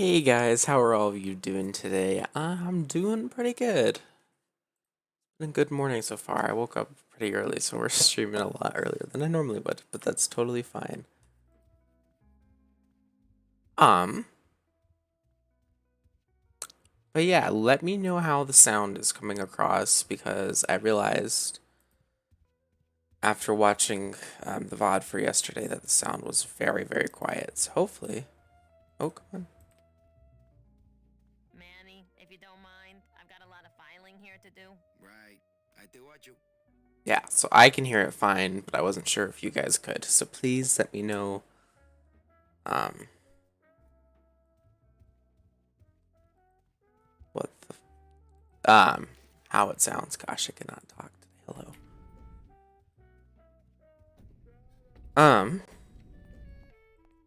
Hey guys, how are all of you doing today? I'm doing pretty good. Been a good morning so far. I woke up pretty early, so we're streaming a lot earlier than I normally would, but that's totally fine. Um, but yeah, let me know how the sound is coming across because I realized after watching the VOD for yesterday that the sound was very, very quiet. So hopefully, oh come on. Manny, if you don't mind, I've got a lot of filing here to do. Right. I do what you. Yeah, so I can hear it fine, but I wasn't sure if you guys could. So please let me know. Um, what the how it sounds. Gosh, I cannot talk today. Hello. Um,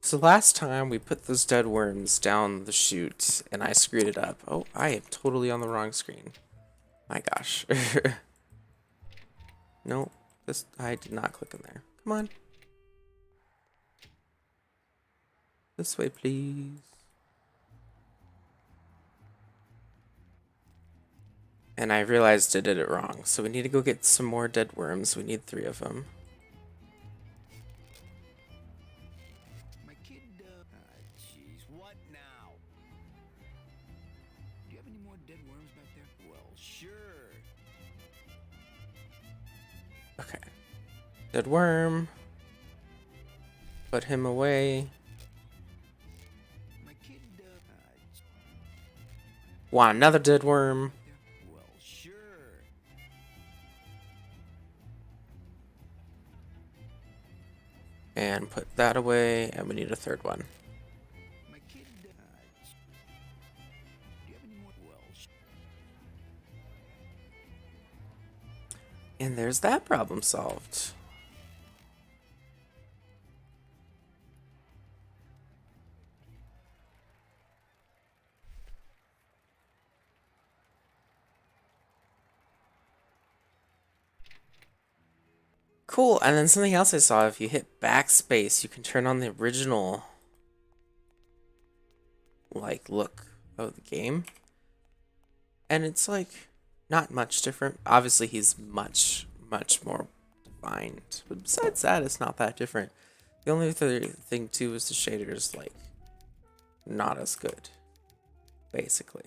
so last time we put those dead worms down the chute and I screwed it up. Oh, I am totally on the wrong screen. My gosh. No, this I did not click in there. Come on. This way, please. And I realized I did it wrong. So we need to go get some more dead worms. We need 3 of them. My kid, jeez. What now? Do you have any more dead worms back there? Well, sure. Okay. Dead worm. Put him away. My kid, Want another dead worm. well, sure. And put that away. And we need a 3rd one. My kid, do you have any more? Well, And there's that problem solved. Cool, and then something else I saw, if you hit backspace, you can turn on the original, like, look of the game. And it's, like, not much different. Obviously, he's much, much more defined. But besides that, it's not that different. The only other thing, too, is the shaders, like, not as good, basically.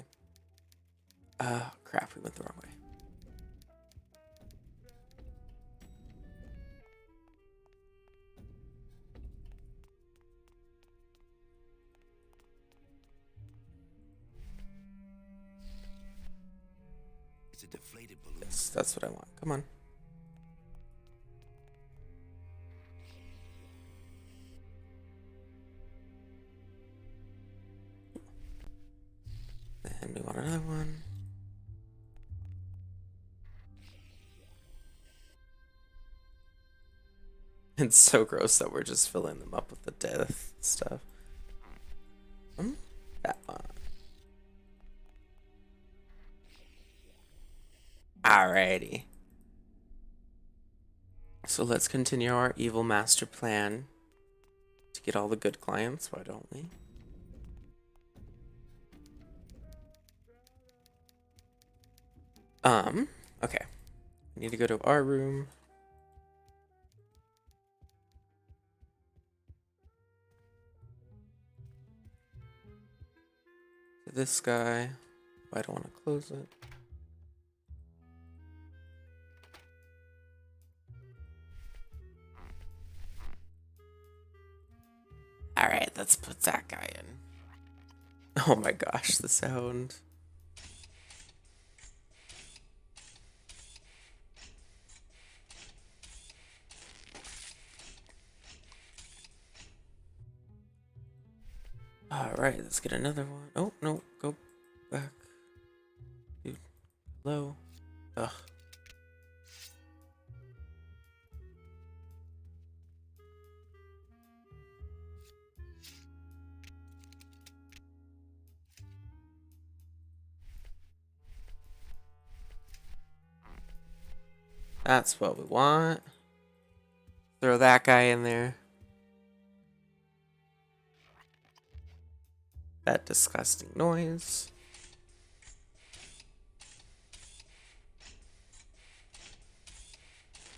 Crap, we went the wrong way. it's a deflated balloon. Yes, that's what I want. Come on. And we want another one. It's so gross that we're just filling them up with the death stuff. That one. Alrighty. So let's continue our evil master plan to get all the good clients. Why don't we? Okay. We need to go to our room. To this guy. I don't want to close it. Alright, let's put that guy in. Oh my gosh, the sound. Alright, let's get another one. Oh, no, go back. Dude, hello. Ugh. That's what we want. Throw that guy in there. that disgusting noise.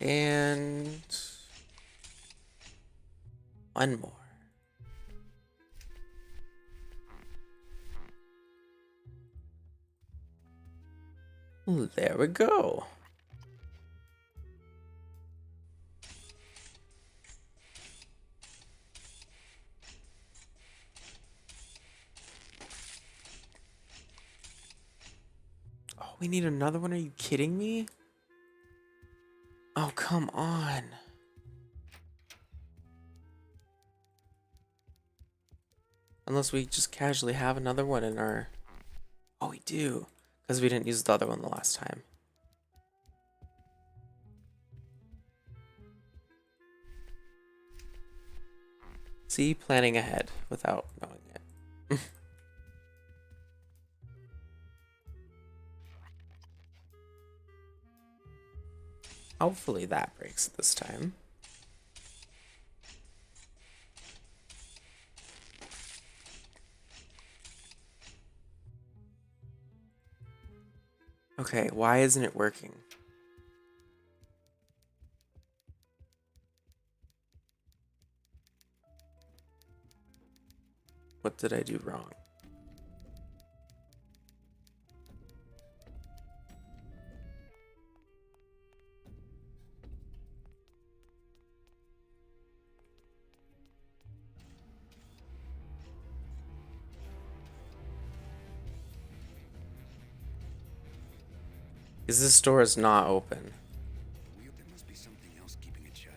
And one more. Ooh, there we go. Oh, we need another one? Are you kidding me? Oh, come on. Unless we just casually have another one in our... Oh, we do. Because we didn't use the other one the last time. See, planning ahead without knowing it. Hopefully that breaks this time. Okay, why isn't it working? What did I do wrong? Because this door is not open. There must be something else keeping it shut.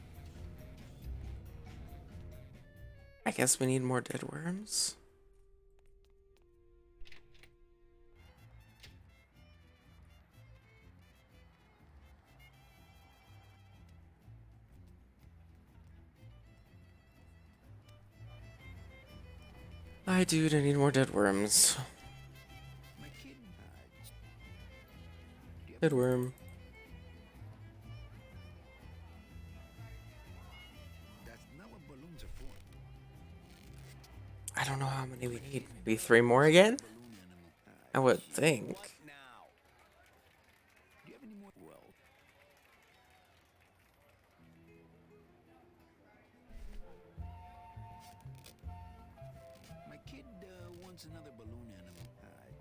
I guess we need more dead worms. Hi, dude, I need more dead worms. My kid, Dead worm. that's not what balloons are for. I don't know how many we need. Maybe 3 more again? Balloon animal. I would think. What now? Do you have any more? Well, my kid wants another balloon animal.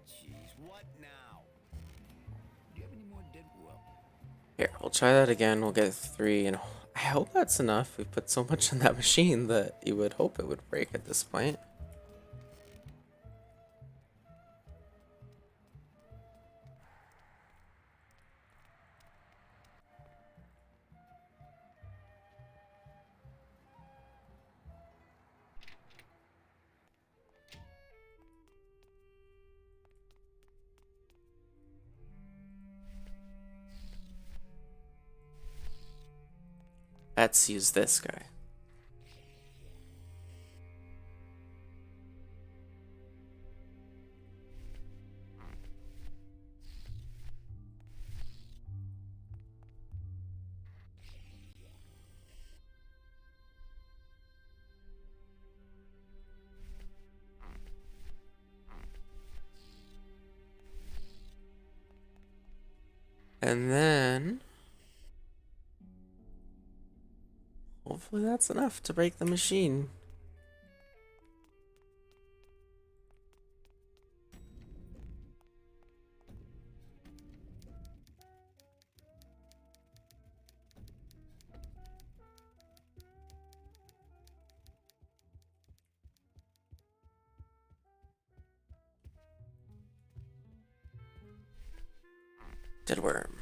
Jeez, what now? Do you have any more dead? Well, Here, we'll try that again. We'll get 3, and I hope that's enough. We put so much in that machine that you would hope it would break at this point. Let's use this guy. And then... hopefully that's enough to break the machine. Dead worm.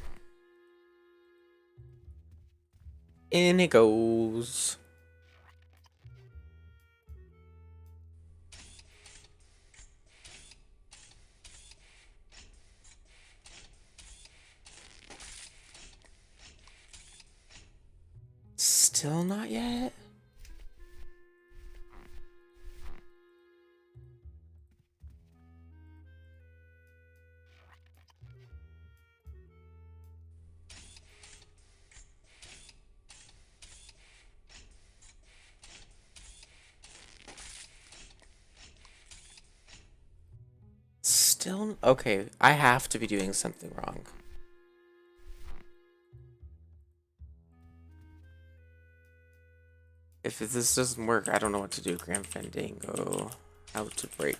In it goes. Still not yet? still okay. I have to be doing something wrong. If this doesn't work, I don't know what to do. Grand Fandango, how to break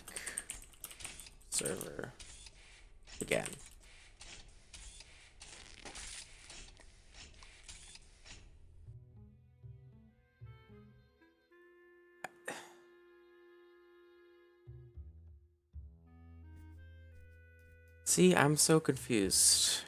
server again. See, I'm so confused.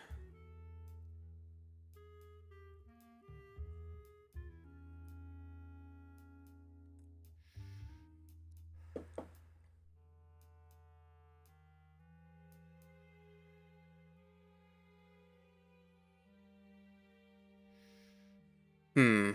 Hmm.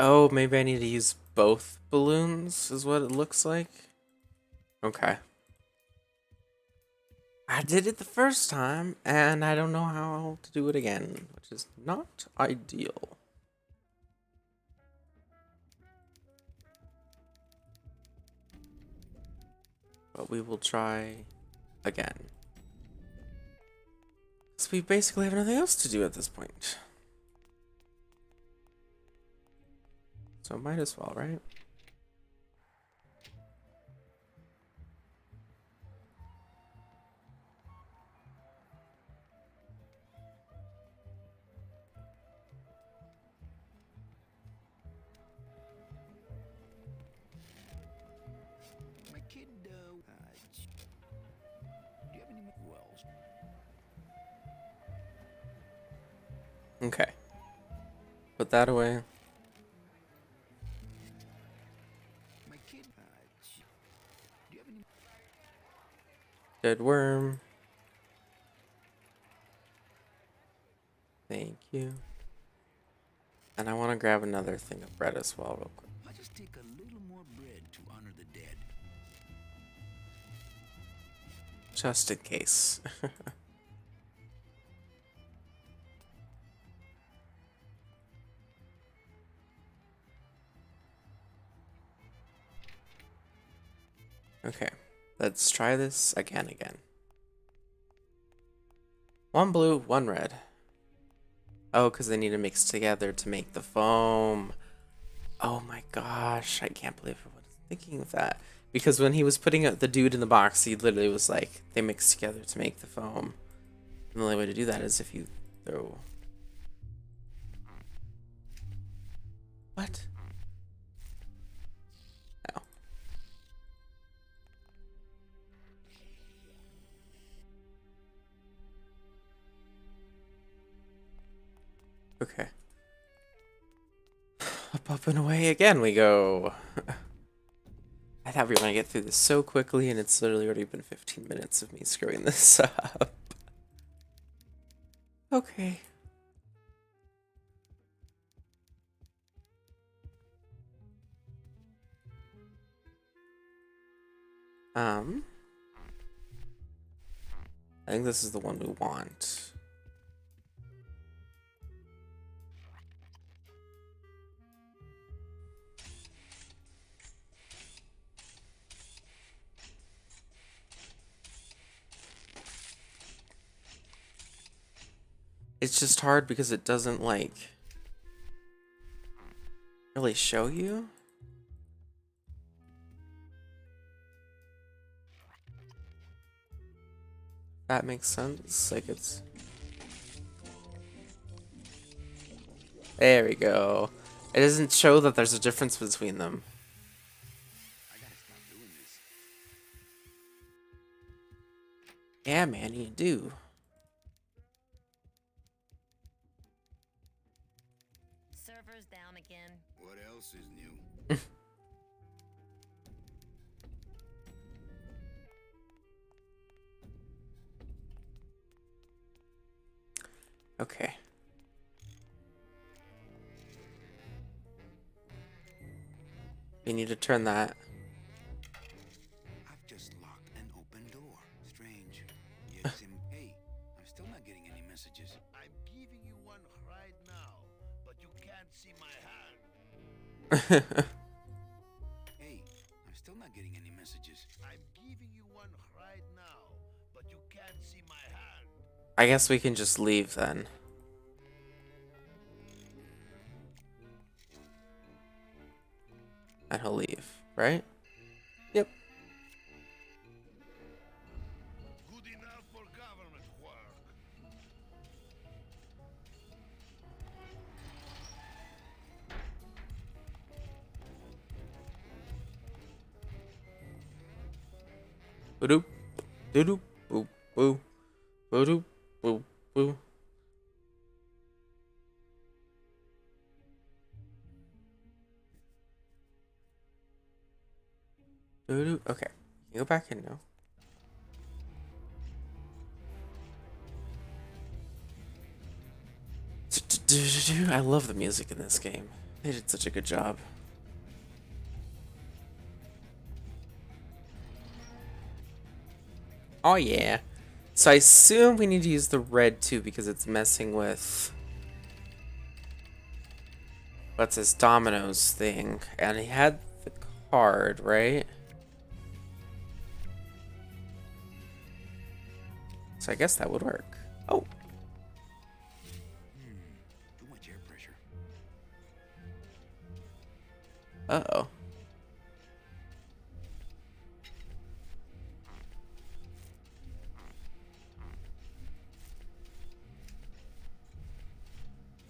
Oh, maybe I need to use both balloons, is what it looks like. Okay. I did it the first time, and I don't know how to do it again, which is not ideal. But we will try again. So we basically have nothing else to do at this point. So might as well, right? My kid, do you have any more wells? Okay. Put that away. My kid, do you have any? Dead worm. Thank you. And I want to grab another thing of bread as well, real quick. I'll just take a little more bread to honor the dead. Just in case. Okay. Let's try this again. One blue, one red. Oh, because they need to mix together to make the foam. Oh my gosh, I can't believe I was thinking of that. Because when he was putting the dude in the box, he literally was like, they mix together to make the foam. And the only way to do that is if you throw... What? Oh. Okay. Up and away again we go. I thought we were going to get through this so quickly, and it's literally already been 15 minutes of me screwing this up. Okay. I think this is the one we want. It's just hard because it doesn't, like, really show you. That makes sense. Like, it's... There we go. It doesn't show that there's a difference between them. I gotta stop doing this. Yeah, man, you do. Server's down again. What else is new? Okay. We need to turn that. I've not getting any messages. I'm giving you one right now, but you can't see my hand. Hey, I'm still not getting any messages. I'm giving you one right now, but you can't see my hand. I guess we can just leave then. And he'll leave, right? Yep. Good enough for government work. Boop, doop, boop, boo, boop, boop, boo. Okay, you go back in now. I love the music in this game. They did such a good job. Oh yeah. So I assume we need to use the red too because it's messing with what's his dominoes thing. And he had the card, right? So I guess that would work. Oh. Too much air pressure. Uh-oh.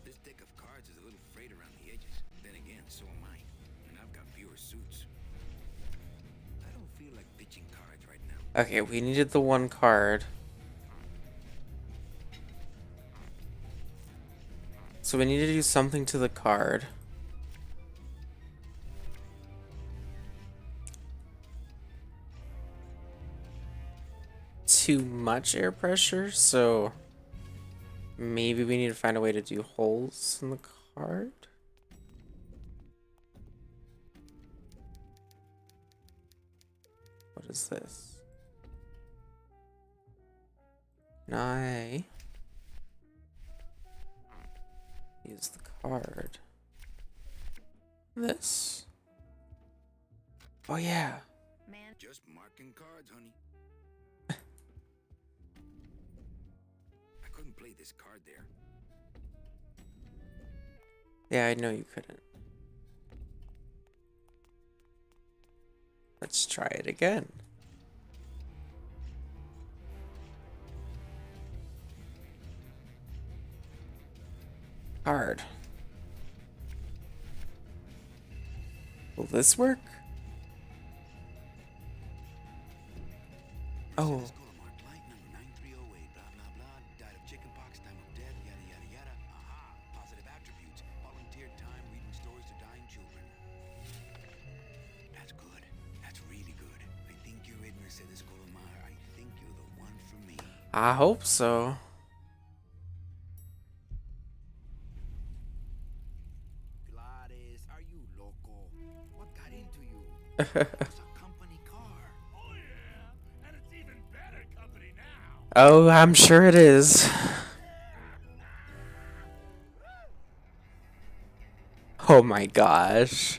This deck of cards is a little frayed around the edges. Then again, so am I. And I've got fewer suits. I don't feel like pitching cards right now. Okay, we needed the one card. So we need to do something to the card. Too much air pressure, so maybe we need to find a way to do holes in the card. What is this? Can I use the card? This. Oh yeah. Man, Just marking cards, honey. I couldn't play this card there. Yeah, I know you couldn't. Let's try it again. Card. Will this work? Oh. Mercedes Goldmark, light number 9308, blah, blah, blah. Died of chickenpox, time of death, yada, yada, yada. Aha, positive attributes. Volunteered time reading stories to dying children. That's good. That's really good. I think you're it, Mercedes Goldmark. I think you're the one for me. I hope so. Gladys, are you loco? What got into you? It's a company car. Oh yeah, and it's even better company now. Oh, I'm sure it is. Oh my gosh.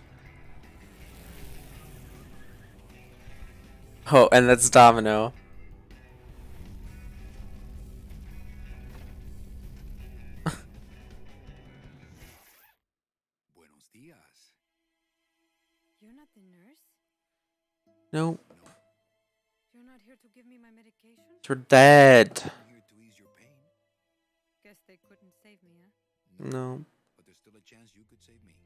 Oh, and that's Domino. Buenos dias. You're not the nurse? Nope. You're not here to give me my medication? You're dead. I'm here to ease your pain. Guess they couldn't save me, huh? No. But there's still a chance you could save me.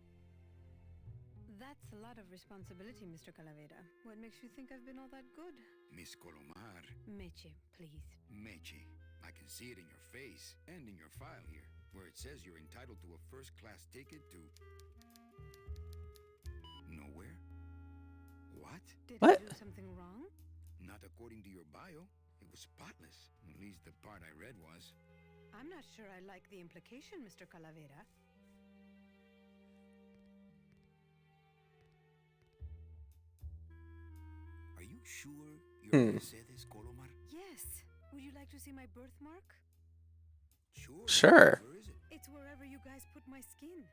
That's a lot of responsibility, Mr. Calavera. What makes you think I've been all that good? Miss Colomar. Meche, please. Meche. I can see it in your face and in your file here, where it says you're entitled to a first-class ticket to... nowhere? What? Did What? I do something wrong? Not according to your bio. It was spotless. At least the part I read was. I'm not sure I like the implication, Mr. Calavera. Are you sure you're Mercedes Colomar? Yes. Would you like to see my birthmark? Sure. Sure. Where is it? It's wherever you guys put my skin.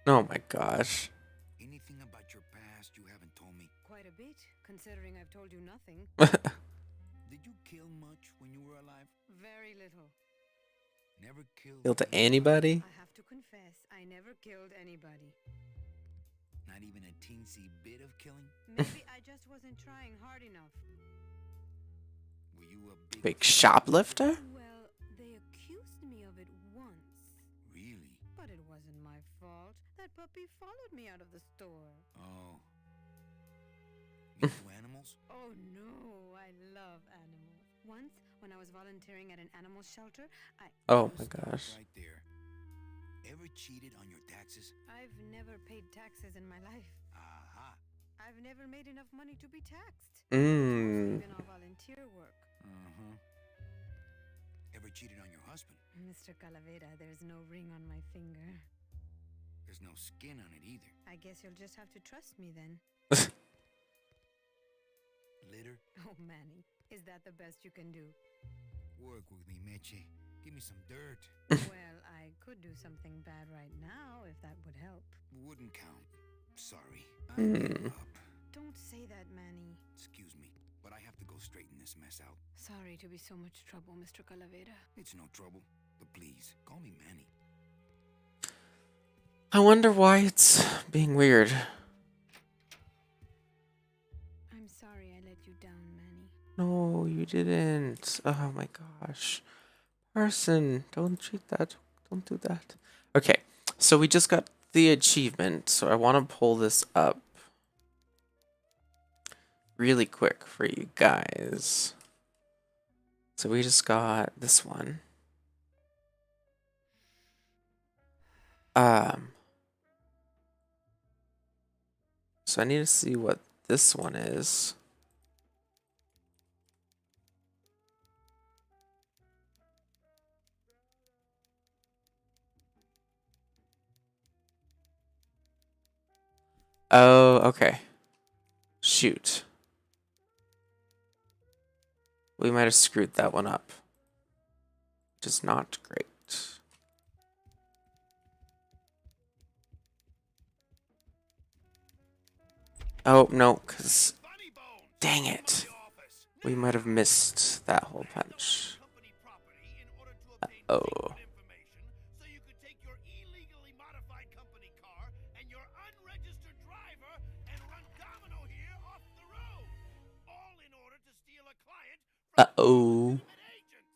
Oh my gosh. Anything about your past you haven't told me? Quite a bit, considering I've told you nothing. Did you kill much when you were alive? Very little. Never killed Killed anybody? I have to confess, I never killed anybody. Not even a teensy bit of killing? Maybe I just wasn't trying hard enough. Were you a big, Big shoplifter? Well, they accused me of it once. Really? But it wasn't my fault. That puppy followed me out of the store. Oh. You do animals? Oh no, I love animals. Once, when I was volunteering at an animal shelter, Oh my Stop gosh. right there. Ever cheated on your taxes? I've never paid taxes in my life. Aha. I've never made enough money to be taxed. Mmm. Even all volunteer work. Uh-huh. Ever cheated on your husband? Mr. Calavera, there's no ring on my finger. There's no skin on it either. I guess you'll just have to trust me then. Litter? Oh, Manny, is that the best you can do? Work with me, Meche. Give me some dirt. Well, I could do something bad right now if that would help. Wouldn't count. Sorry. I give up. Don't say that, Manny. Excuse me, but I have to go straighten this mess out. Sorry to be so much trouble, Mr. Calavera. It's no trouble. But please, call me Manny. I wonder why it's being weird. I'm sorry I let you down, Manny. No, you didn't. Oh my gosh. Person, don't treat that. Don't do that. Okay, so we just got the achievement. So I want to pull this up really quick for you guys. So we just got this one. So I need to see what this one is. Oh, okay. Shoot. We might have screwed that one up. Which is not great. Oh, no, because... Funny Bones! Dang Come it. to the office. We might have missed that whole punch. Company property in order to obtain Uh-oh. secret information so you could take your illegally modified company car and your unregistered driver and run Domino here off the road. All in order to steal a client from Uh-oh. a legitimate agent.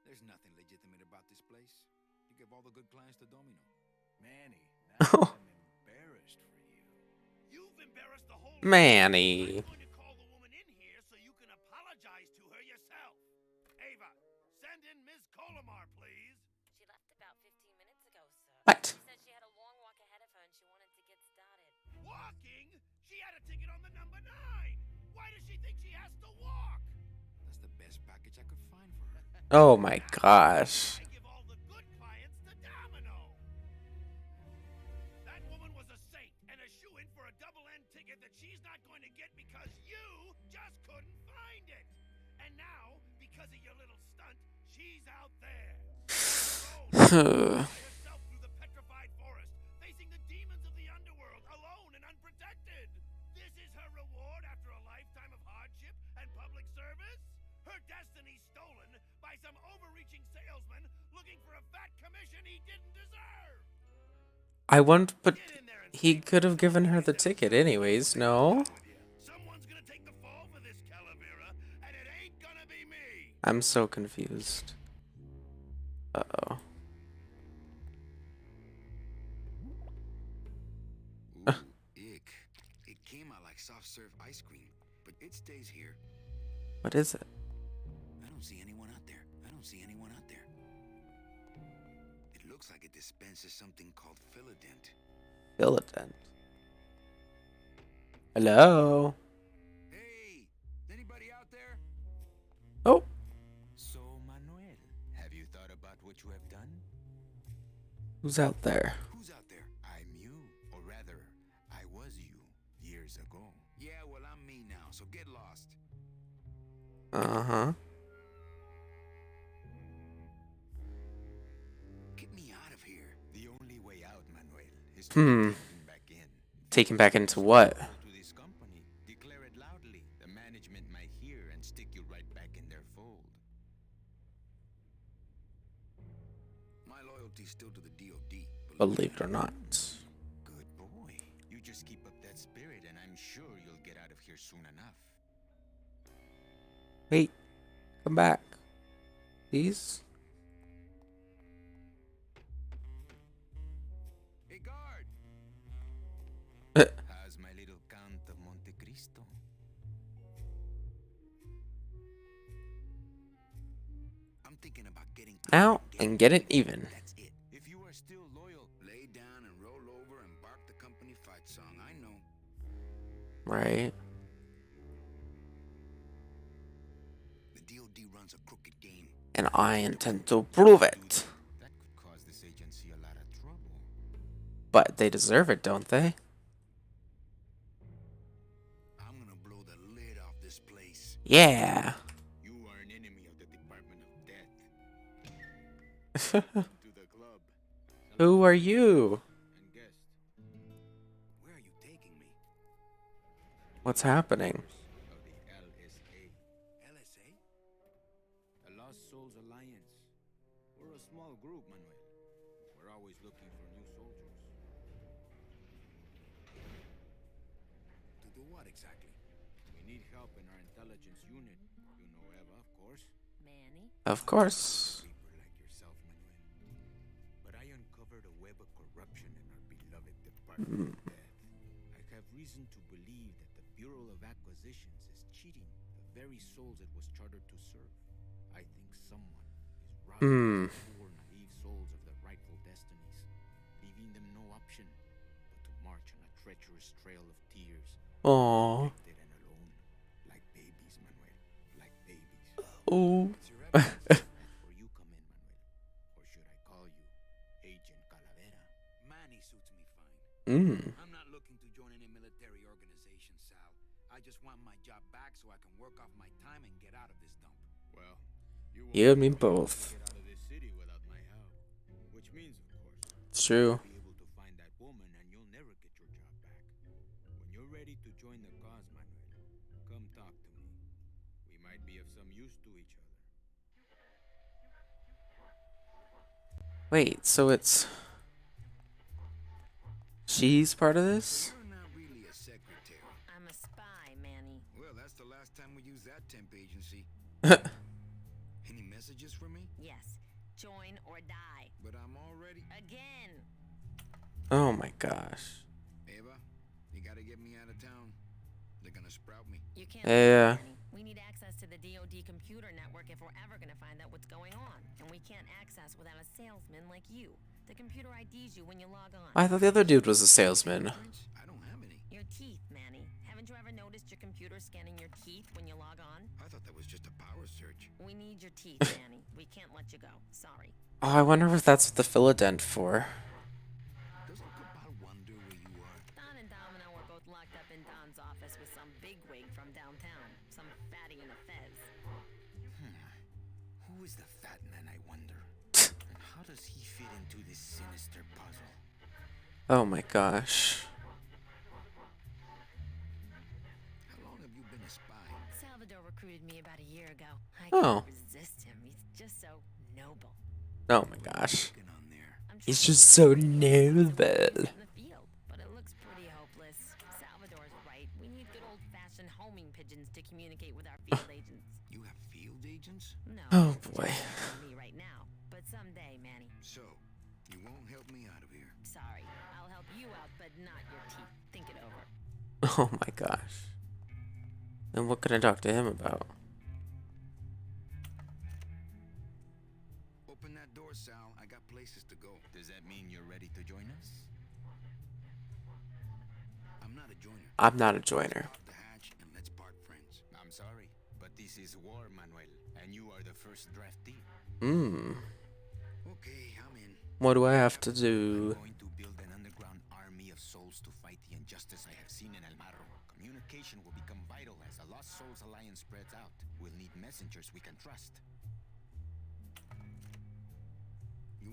There's nothing legitimate about this place. You give all the good clients to Domino. Manny, now I'm embarrassed for you. You've embarrassed the whole Manny. I'm going to call the woman in here so you can apologize to her yourself. Ava, send in Ms. Colomar, please. She left about 15 minutes ago, sir. What? She said she had a long walk ahead of her and she wanted to get started. Walking? She had a ticket on the number 9. Why does she think she has to walk? That's the best package I could find for her. Oh my gosh. I give all the good clients to Domino. That woman was a saint and a shoo-in for a double-end ticket that she's not going to get because you just couldn't find it. And now, because of your little stunt, she's out there. By herself through the petrified forest, facing the demons of the underworld, alone and unprotected. This is her reward after a lifetime of hardship and public service? Her destiny stolen by some overreaching salesman looking for a fat commission he didn't deserve. I won't, but Get in there and he could have given her the ticket anyways, no? someone's gonna take the fall for this, Calavera, and it ain't gonna be me. I'm so confused. Uh-oh. Ooh, ick. It came out like soft serve ice cream, but it stays here. What is it? I don't see anyone out there. I don't see anyone out there. It looks like it dispenses something called Philodent. Philodent. Hello? Hey, anybody out there? Oh, So, Manuel, have you thought about what you have done? who's out there? Who's out there? I'm you, or rather, I was you years ago. Yeah, well, I'm me now, so get lost. Uh-huh. is to be Hmm. taken back in. Taken back into what? To this company, declare it loudly. The management might hear and stick you right back in their fold. My loyalty's still to the DOD. Believe it or not. Good boy. You just keep up that spirit, and I'm sure you'll get out of here soon enough. Wait. Come back. Please? Hey, guard! How's my little Count of Monte Cristo? I'm thinking about getting Out and get it even. That's it. If you are still loyal, lay down and roll over and bark the company fight song. I know. Right. The DOD runs a crooked game. And I intend to prove it. That could cause this agency a lot of trouble. But they deserve it, don't they? I'm gonna blow the lid off this place. Yeah. You are an enemy of the Department of Death. To the club. Who are you? And guest. Where are you taking me? What's happening? Of the LSA. LSA? The Lost Souls Alliance. We're a small group, Manuel. We're always looking for new soldiers. To do what exactly? We need help in our intelligence unit. You know Eva, of course. Manny? Of course. Reaper like yourself, Manuel. But I uncovered a web of corruption in our beloved Department of Death. I have reason to believe that the Bureau of Acquisitions is cheating the very souls it was chartered to serve. I think someone is robbing these poor, naive souls of their rightful destinies, leaving them no option but to march on a treacherous trail of tears, Aww. naked and alone, like babies, Manuel, like babies. Oh. That's where you come in, Manuel. Or should I call you Agent Calavera? Manny suits me fine. I'm not looking to join any military organization, Sal. I just want my job back so I can work off my time and get out of this dump. Well, You and me both. get out of this city without my help. Which means, of course, It's true. you'll be able to find that woman and you'll never get your job back. When you're ready to join the cause, Manuel, come talk to me. We might be of some use to each other. Wait, so it's... She's part of this? You're not really a secretary. I'm a spy, Manny. Well, that's the last time we used that temp agency. Any messages for me? Yes. Join or die. But I'm already... Again. Oh my gosh. Eva, you gotta get me out of town. They're gonna sprout me. You can't. Yeah. Manny. We need access to the DoD computer network if we're ever gonna find out what's going on, and we can't access without a salesman like you. The computer IDs you when you log on. I thought the other dude was a salesman. I don't have any. Your teeth, Manny. Haven't you ever noticed your computer scanning your teeth when you log on? I thought that was just a power search. We need your teeth, Manny. We can't let you go. Sorry. Oh, I wonder if that's what the Philodent for. Doesn't Cabal wonder where you are? Don and Domino were both locked up in Don's office with some bigwig from downtown. Some fatty in a fez. Who is the fat man, I wonder? And how does he fit into this sinister puzzle? Oh my gosh. How long have you been a spy? Salvador recruited me about a year ago. I Oh. can't resist him. He's just so noble. Oh my gosh. Working on there. I'm He's trying just to so get in noble. the field, but it looks pretty hopeless. Salvador's right. We need good old-fashioned homing pigeons to communicate with our field agents. You have field agents? No. Oh it's boy. just not me right now, but someday, Manny. So, you won't help me out of here. Sorry, I'll help you out, but not your teeth. Think it over. Oh my gosh. And what can I talk to him about? Open that door, Sal. I got places to go. Does that mean you're ready to join us? I'm not a joiner. I'm not a joiner. Pop the hatch and let's part friends. I'm sorry, but this is war, Manuel, and you are the first draftee. Okay, I'm in. What do I have to I'm do? going to build an underground army of souls to fight the injustice I have seen in El Marro. Communication will become vital as the Lost Souls Alliance spreads out. We'll need messengers we can trust.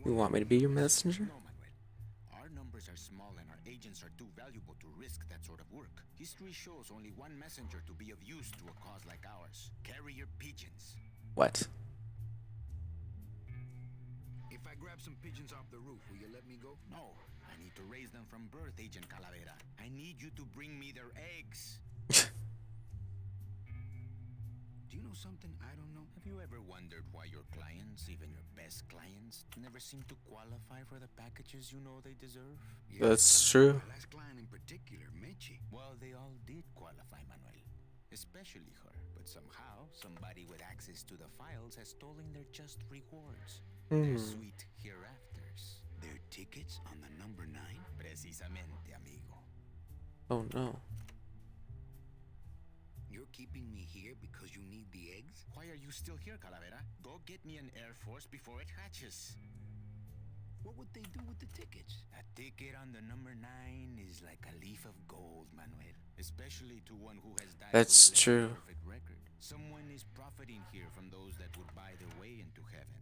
You want me to be your messenger? No, Manuel. Our numbers are are small and our agents are too valuable to risk that sort of work. History shows only one messenger to be of use to a cause like ours. Carrier pigeons. What? If I grab some pigeons off the roof, will you let me go? No. I need to raise them from birth, Agent Calavera. I need you to bring me their eggs. Do you know something I don't know? Have you ever wondered why your clients, even your best clients, never seem to qualify for the packages you know they deserve? That's true. My last client in particular, Mechi. Well, they all did qualify, Manuel. Especially her. But somehow, somebody with access to the files has stolen their just rewards. Their sweet hereafters. Their tickets on the number 9? Precisamente, amigo. Oh no. You're keeping me here because you need the eggs? Why are you still here, Calavera? Go get me an Air Force before it hatches. What would they do with the tickets? A ticket on the number 9 is like a leaf of gold, Manuel. Especially to one who has died That's with a true. perfect record. Someone is profiting here from those that would buy their way into heaven.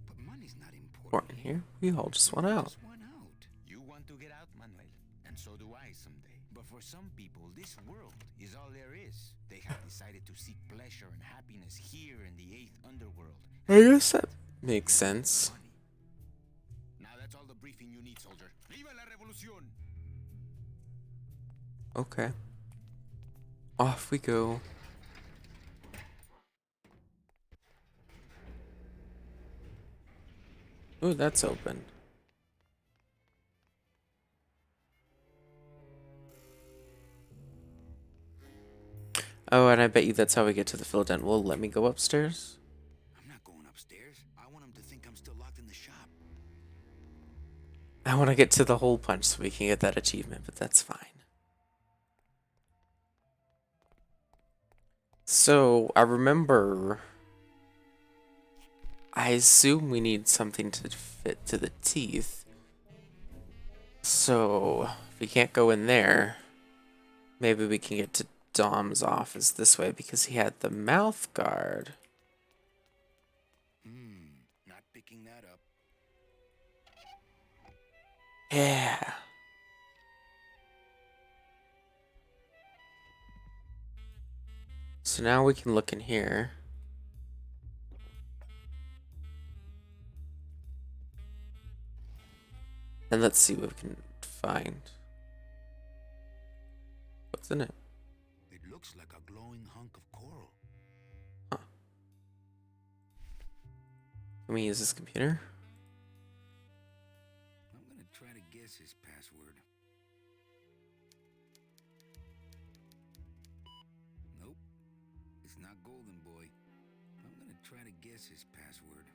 But money's not important Here, we all just want out. Just want out. You want to get out, Manuel, and so do I someday. But for some people, this world is all there is. They have decided to seek pleasure and happiness here in the 8th underworld. I guess that makes sense. Money. Now that's all the briefing you need, soldier. Viva la revolución! Okay. Off we go. Ooh, that's open. Oh, and I bet you that's how we get to the Philodent. Will let me go upstairs? I'm not going upstairs. I want him to think I'm still locked in the shop. I want to get to the hole punch so we can get that achievement, but that's fine. So, I remember... I assume we need something to fit to the teeth. So, if we can't go in there, maybe we can get to Dom's office this way because he had the mouth guard. Not picking that up. Yeah. So now we can look in here. And let's see what we can find. What's in it? It looks like a glowing hunk of coral. Can we use this computer? I'm gonna try to guess his password. Nope. It's not Golden Boy. I'm gonna try to guess his password.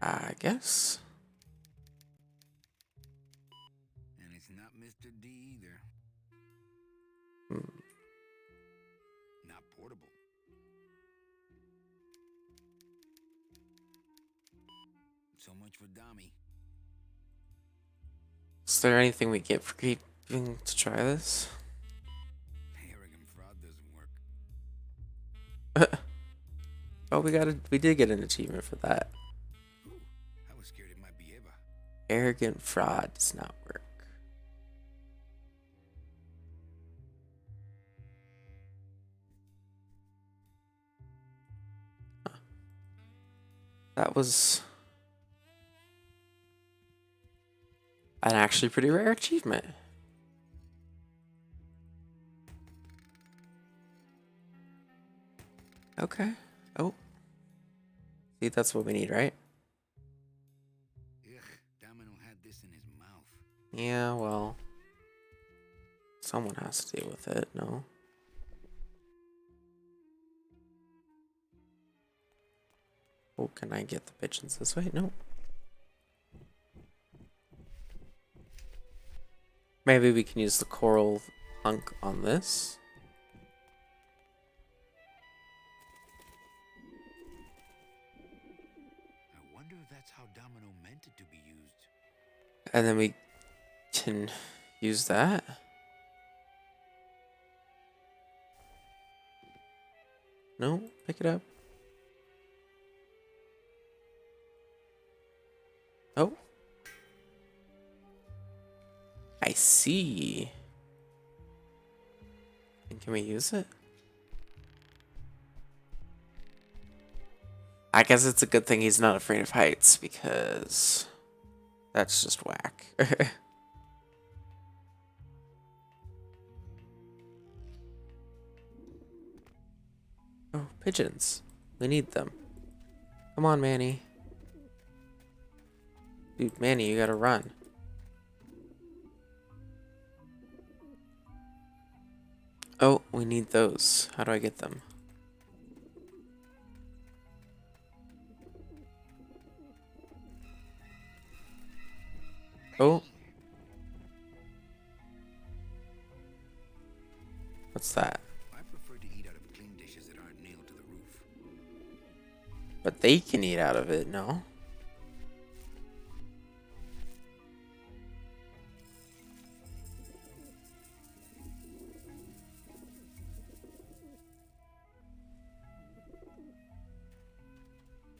I guess. And it's not Mr. D either. Not portable. So much for Dami. Is there anything we get for keeping to try this? Arrogant fraud doesn't work. Oh, we did get an achievement for that. Ooh, I was scared it might be Eva. Arrogant fraud does not work. That was an actually pretty rare achievement. Okay. Oh. See, that's what we need, right? Ugh, Domino had this in his mouth. Yeah, well. Someone has to deal with it, no? Oh, can I get the pigeons this way? No. Maybe we can use the coral hunk on this. I wonder if that's how Domino meant it to be used. And then we can use that. No, pick it up. Oh. I see. And can we use it? I guess it's a good thing he's not afraid of heights, because that's just whack. Oh, pigeons. We need them. Come on, Manny. Dude, Manny, you gotta run. Oh, we need those. How do I get them? Oh. What's that? I prefer to eat out of clean dishes that aren't nailed to the roof. But they can eat out of it, no?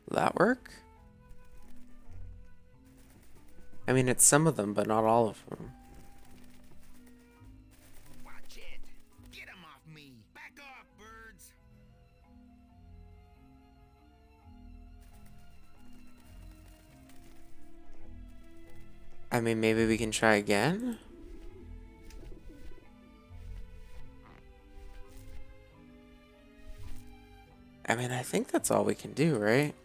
Will that work? I mean, it's some of them, but not all of them. Watch it! Get him off me! Back off, birds! I mean, maybe we can try again? I mean, I think that's all we can do, right?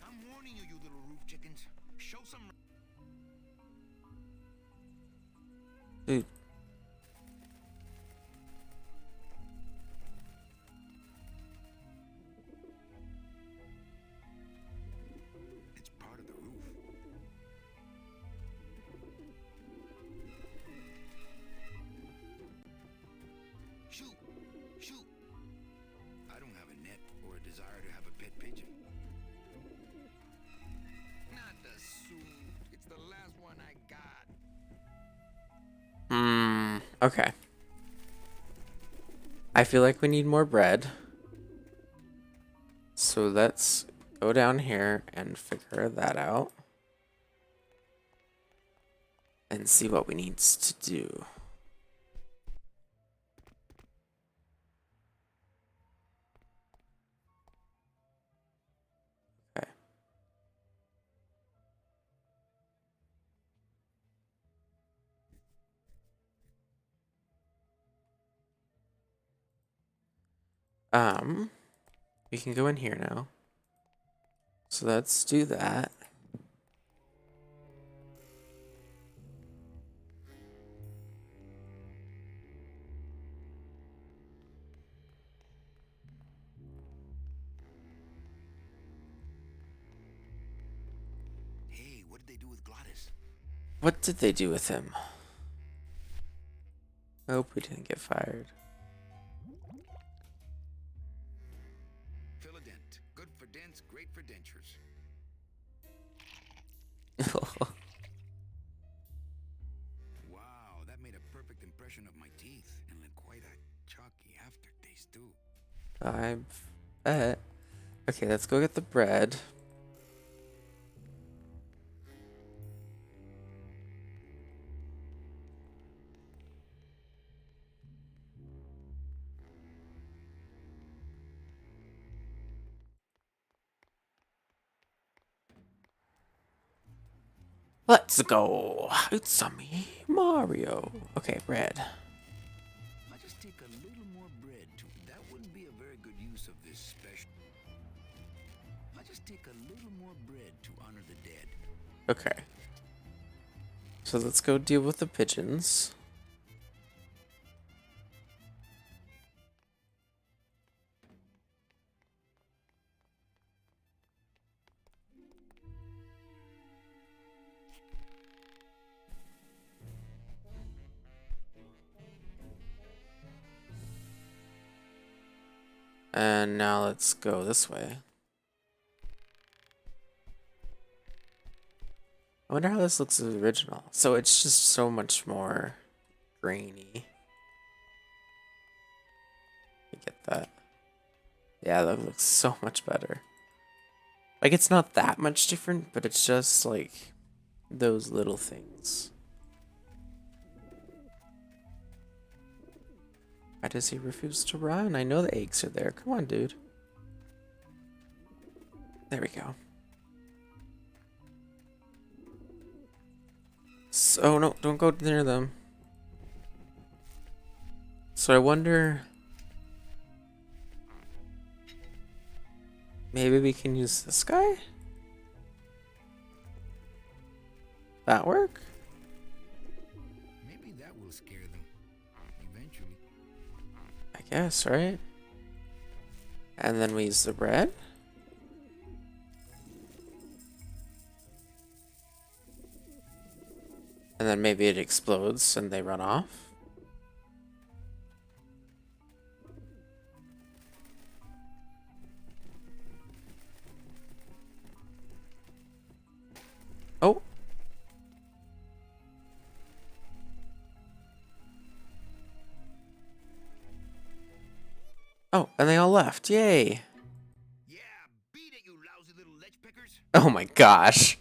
I'm warning you, you little roof chickens. Show some... Dude. It's part of the roof. Shoot! Shoot! I don't have a net or a desire to have a pet pigeon. Not the suit. It's the last one I got. Okay. I feel like we need more bread. So let's go down here and figure that out. And see what we need to do. Okay. We can go in here now. So let's do that. Hey, what did they do with Glottis? What did they do with him? I hope we didn't get fired. Philodent. Good for dents, great for dentures. Wow, that made a perfect impression of my teeth and left quite a chalky aftertaste too. I bet. Okay, let's go get the bread. Let's go. It's me, Mario. Okay, bread. I just take a little more bread too. That wouldn't be a very good use of this special. I just take a little more bread to honor the dead. Okay. So let's go deal with the pigeons. And now let's go this way. I wonder how this looks as original. So it's just so much more grainy. I get that. Yeah, that looks so much better. Like, it's not that much different, but it's just like those little things. Why does he refuse to run? I know the eggs are there. Come on, dude. There we go. So, no, don't go near them. So I wonder... Maybe we can use this guy? That work? Maybe that will scare them. Eventually. I guess, right? And then we use the bread? And then maybe it explodes and they run off? Oh! Oh, and they all left. Yay! Yeah, beat it, you lousy little ledge pickers. Oh my gosh.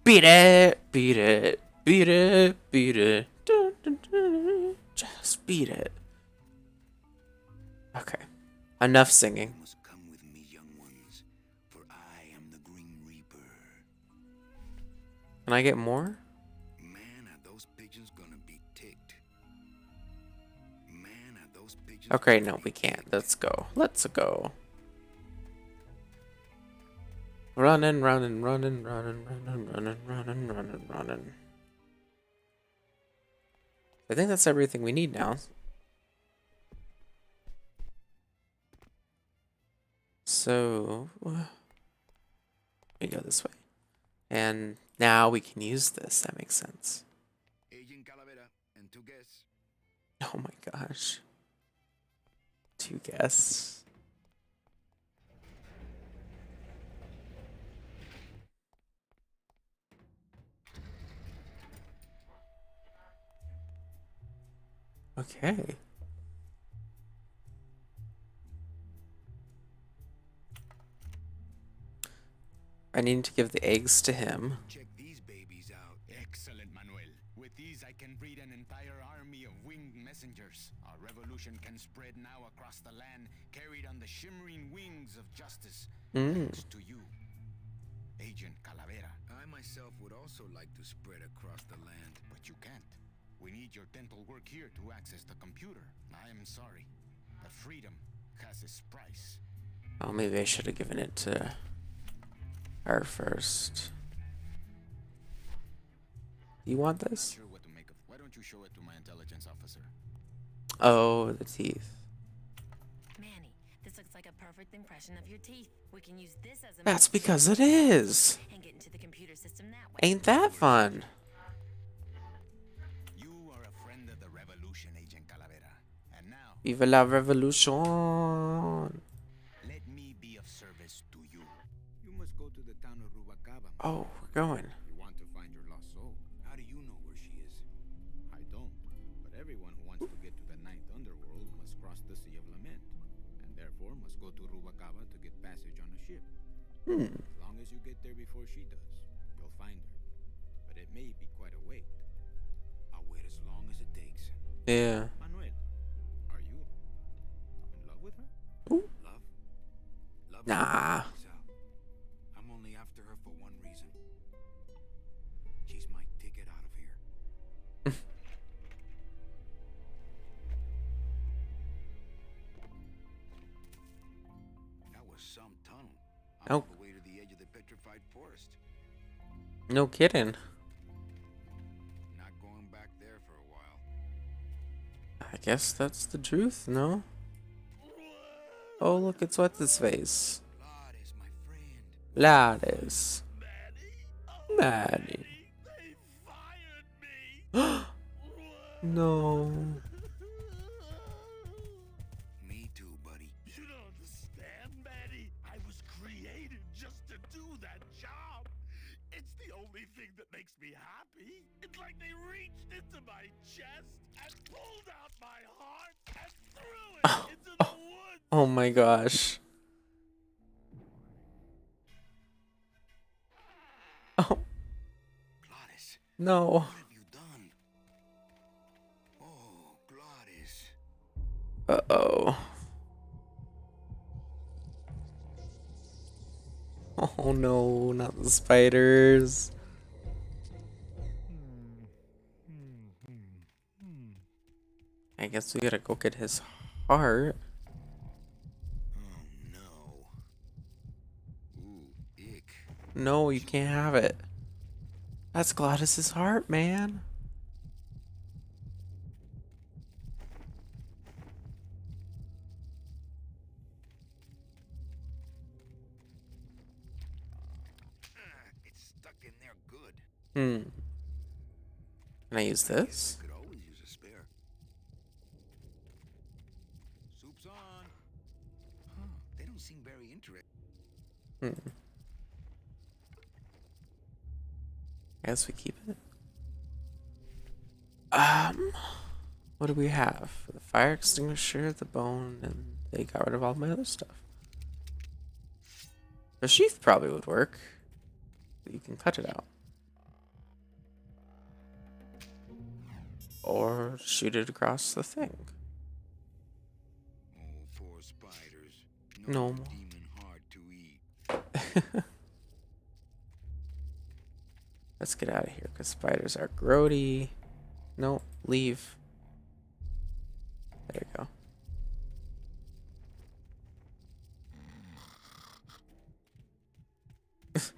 Beat it! Beat it! Beat it! Beat it! Dun, dun, dun. Just beat it. Okay. Enough singing. You must come with me, young ones, for I am the Green Reaper. Can I get more? Man, are those pigeons gonna be ticked. Man, are those pigeons Okay, gonna no, be we can't. ticked. Let's go. Let's go. Running, running, running, running, running, running, running, running, running. I think that's everything we need now. So we go this way. And now we can use this. That makes sense. Agent Calavera and 2 guests. Oh my gosh. 2 guests. Okay. I need to give the eggs to him. Check these babies out. Excellent, Manuel. With these, I can breed an entire army of winged messengers. Our revolution can spread now across the land, carried on the shimmering wings of justice. Thanks to you, Agent Calavera. I myself would also like to spread across the land. But you can't. We need your dental work here to access the computer. I am sorry. But freedom has its price. Oh, maybe I should have given it to her first. You want this? Sure what to make of. Why don't you show it to my intelligence officer? Oh, the teeth. Manny, this looks like a perfect impression of your teeth. We can use this as a That's map because it is. and get into the computer system that way. Ain't that fun? You are a friend of the revolution, Agent Calavera. And now, Vive la revolution. let me be of service to you. You must go to the town of Rubacaba. Oh, we're going. You want to find your lost soul. How do you know where she is? I don't. But everyone who wants to get to the ninth underworld must cross the Sea of Lament, and therefore must go to Rubacaba to get passage on a ship. As long as you get there before she does, you'll find her. But it may be quite a wait. I'll wait as long as it takes. Yeah. Manuel, are you in love with her? Ooh. Love? Love is Nah. what brings out. I'm only after her for one reason. She's my ticket out of here. That was some tunnel. I'm Oh. all the way to the edge of the petrified forest. No kidding. Not going back there for a while. I guess that's the truth, no? Oh, look, it's what's his face. Lord is my friend. Lades. Maddie. They fired me. No. Me too, buddy. You don't understand, Maddie. I was created just to do that job. It's the only thing that makes me happy. It's like they reached into my chest and pulled out my heart and threw it into the woods. Oh my gosh. Oh Gladys, no. what have you done? Oh, Gladys. Uh-oh. Oh no, not the spiders. I guess we gotta go get his heart. Oh no. Ooh, ick. No, you can't have it. That's Gladys's heart, man. It's stuck in there good. Hmm. Can I use this? Could always use a spare. Soup's on. Huh, they don't seem very interested. Hmm. I guess we keep it. What do we have? The fire extinguisher, the bone, and they got rid of all my other stuff. The sheath probably would work. But you can cut it out. Or shoot it across the thing. Oh, poor spiders. No. Demon hard to eat. Let's get out of here because spiders are grody. No, leave. There you go. It's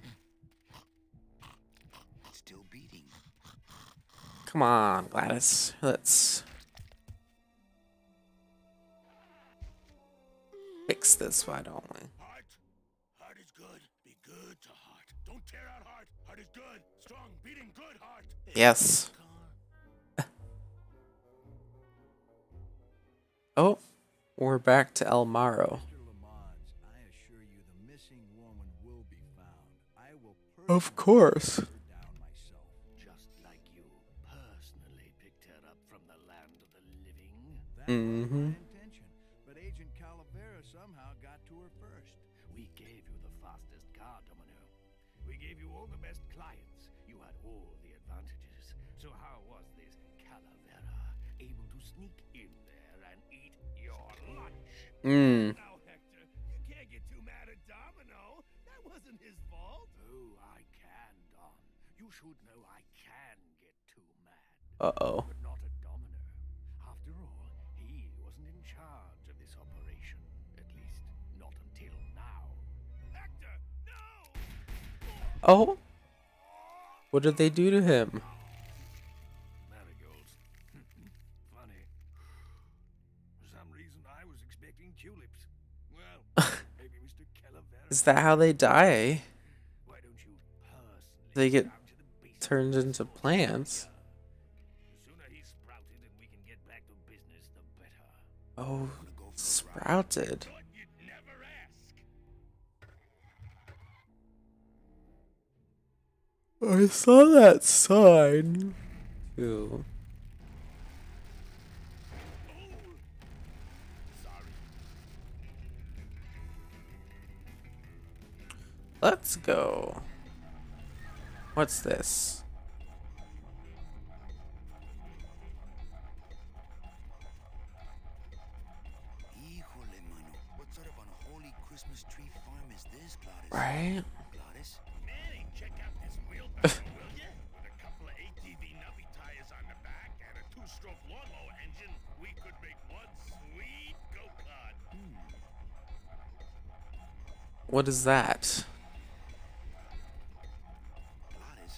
still beating. Come on, Gladys. Let's fix this, why don't we? Heart. Heart is good. Be good to heart. Don't tear out heart. Heart is good. Strong, beating, good heart. Yes. Oh, we're back to El Maro. Mr. Lamont, I assure you the missing woman will be found. I will Of course. personally hunt her down myself. Just like you personally picked her up from the land of the living. That was my intention, but Agent Calavera somehow got to her first. We gave you the fastest car, Domino. We gave you all the best clients. You had all the advantages. So how was this Calavera able to sneak in there and eat your lunch? Now, Hector, you can't get too mad at Domino. That wasn't his fault. Oh, I can, Don. You should know I can get too mad. Uh-oh. But not at Domino. After all, he wasn't in charge of this operation. At least, not until now. Hector, no! Oh? What did they do to him? Marigolds. Funny. For some reason, I was expecting tulips. Well, maybe Mr. Calavera. Is that how they die? Why don't you personally They get down to the basement turned into plants. The sooner he's sprouted and we can get back to business, the better. Oh, sprouted. Thought you'd never ask. I saw that sign. Ew. Sorry. Let's go. What's this? Híjole, mano. What sort of unholy Christmas tree farm is this, Gladys? Right? Gladys? Manny, check out this wheelbarrow, will ya? With a couple of ATV nubby tires on the back and a two-stroke lawnmower engine, we could make one sweet go-kart. What is that? Gladys,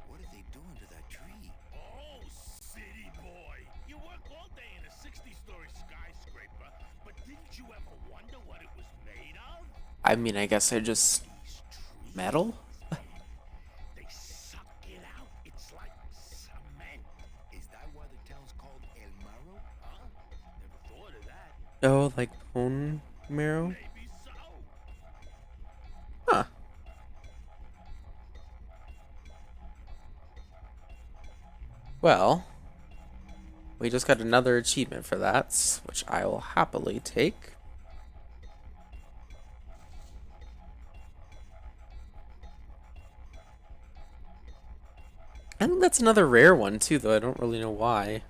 what are they doing to that tree? Oh, city boy. You work all day in a 60-story skyscraper, but didn't you ever wonder what it was made of? I mean, I guess I just These trees, metal? they suck it out. It's like cement. Is that why the town's called El Maro? Huh? Never thought of that. Oh, like bone marrow? Maybe so. Huh. Well, we just got another achievement for that, which I will happily take. I think that's another rare one too, though I don't really know why.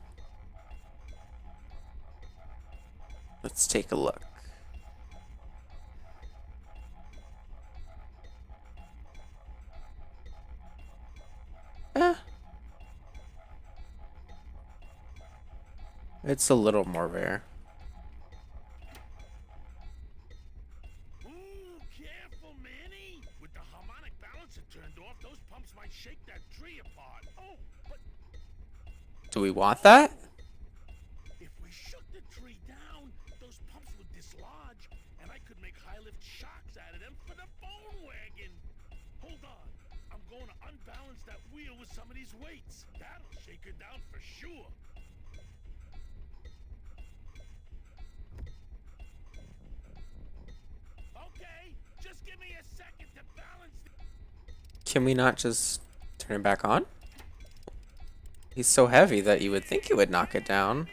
Let's take a look. Eh. It's a little more rare. Ooh, careful, Manny! With the harmonic balancer turned off, those pumps might shake that tree apart. Oh, but Do we want that? if we shook the tree down, those pumps would dislodge, and I could make high-lift shocks out of them for the bone wagon. Hold on. I'm going to unbalance that wheel with some of these weights. That'll shake her down for sure. Okay, just give me a second to balance the... Can we not just turn it back on? He's so heavy that you would think it would knock it down.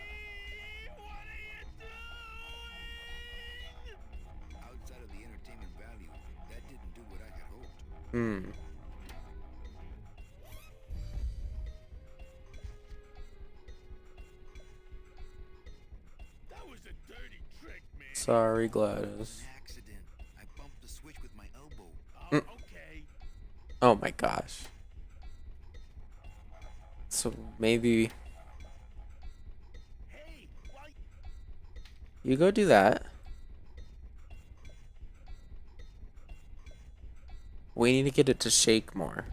Outside of the entertainment value, that didn't do what I had hoped. Hmm. That was a dirty trick, man. Sorry, Gladys. An accident. I bumped the switch with my elbow. Okay. Oh my gosh. So maybe Hey, why... you go do that. We need to get it to shake more.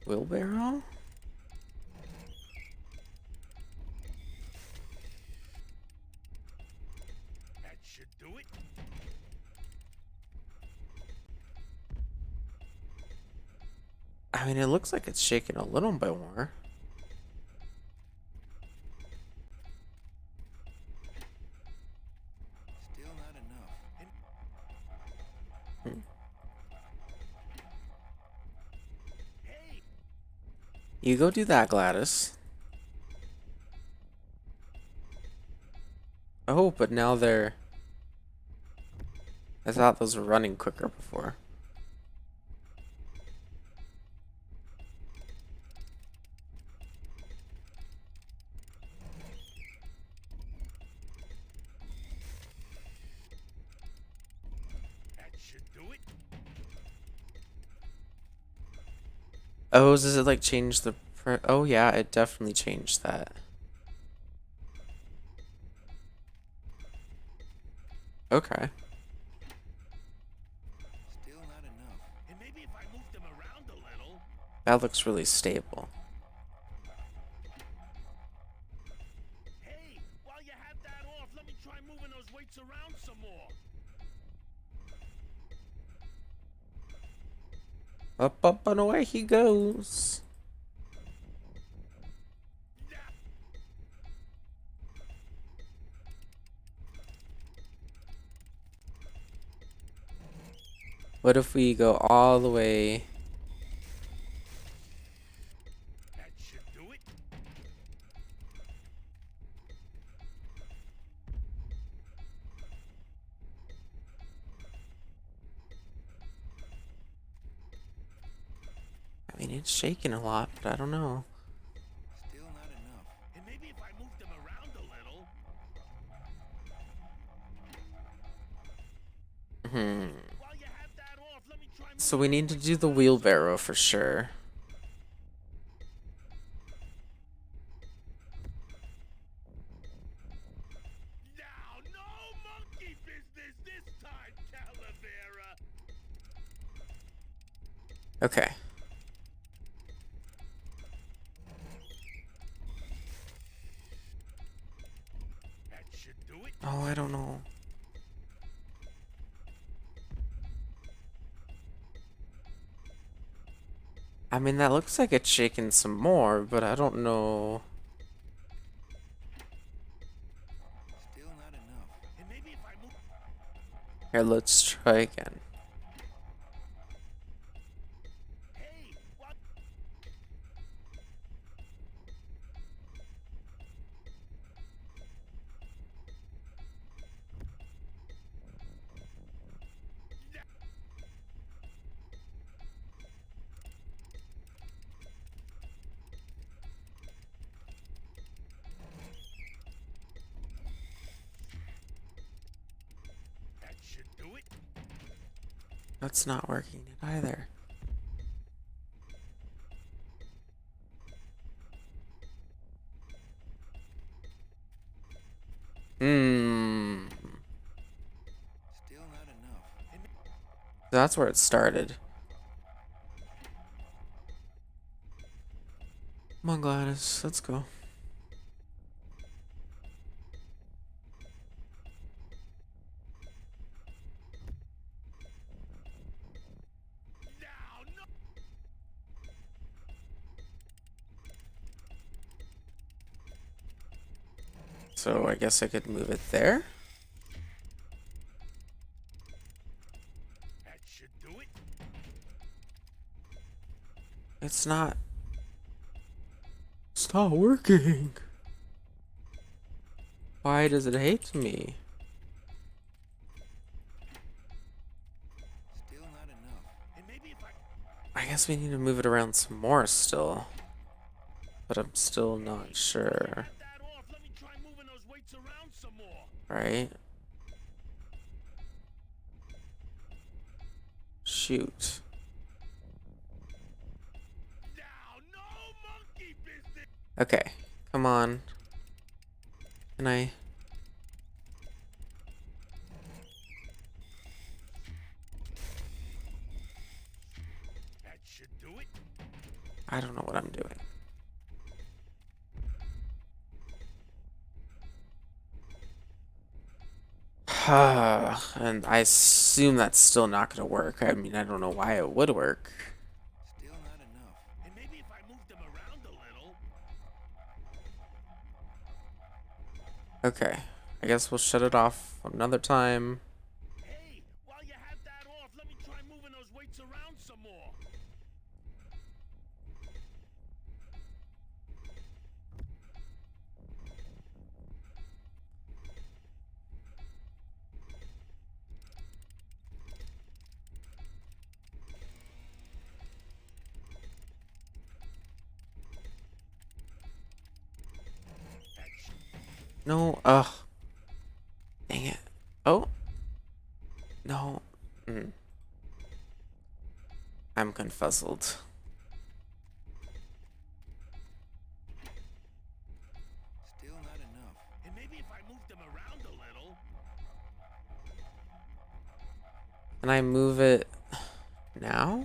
Wheelbarrow? That should do it. I mean, it looks like it's shaking a little bit more. Still not enough. Hey, You go do that, Gladys. Oh, but now they're... I thought those were running quicker before. that should do it. Oh, does it like change the... Oh yeah, it definitely changed that. Okay. Still not enough. And maybe if I move them around a little... That looks really stable. Hey, while you have that off, let me try moving those weights around some more. Up, up, and away he goes. What if we go all the way? That should do it. I mean, it's shaking a lot, but I don't know. Still not enough. And maybe if I move them around a little... While you have that off, let me try So we need to do the wheelbarrow for sure. Now, no monkey business this time, Calavera. Okay. That should do it. Oh, I don't know. I mean, that looks like it's shaking some more, but I don't know. Still not enough. And maybe if I move... Here, let's try again. Hey, what? That should do it. That's not working either. Hmm. Still not enough. That's where it started. Come on, Gladys. Let's go. Now, no. So I guess I could move it there. That should do it. It's not. It's not working. Why does it hate me? Still not enough. And maybe if I I guess we need to move it around some more still. But I'm still not sure. have that off, let me try moving those weights around some more. Right? Shoot. Now, no monkey business. Okay. Come on. Can I? That should do it. I don't know what I'm doing. And I assume that's still not going to work. I mean, I don't know why it would work. Still not enough. And maybe if I moved them around a little. Okay. I guess we'll shut it off another time. Hey, while you have that off, let me try moving those weights around some more. That should No, ugh. Dang it. Oh. No. I'm confuzzled. Still not enough. And maybe if I moved them around a little. Can I move it now?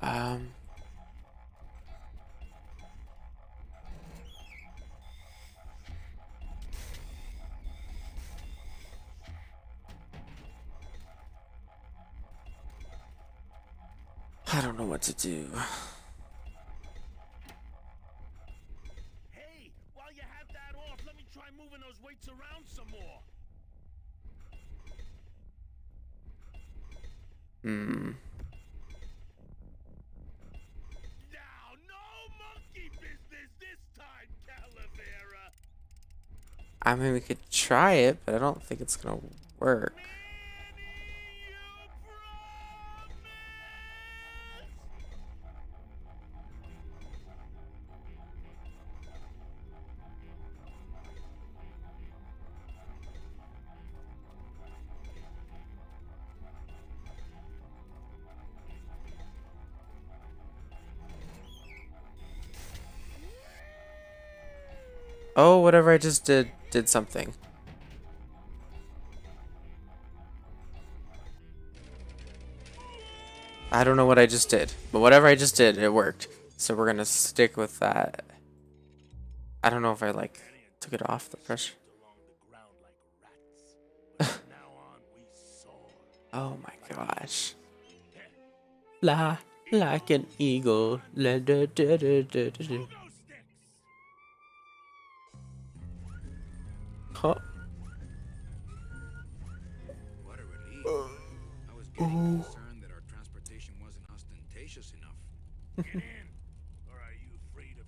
Um. I don't know what to do. Hey, while you have that off, let me try moving those weights around some more. Now, no monkey business this time, Calavera. I mean, we could try it, but I don't think it's gonna work. Manny, you promise? Oh, whatever I just did something. I don't know what I just did, but whatever I just did, it worked. So we're gonna stick with that. I don't know if I like took it off the pressure. Oh my gosh. Fly like an eagle. Huh? What a relief. I was getting concerned that our transportation wasn't ostentatious enough. Get in, or are you afraid of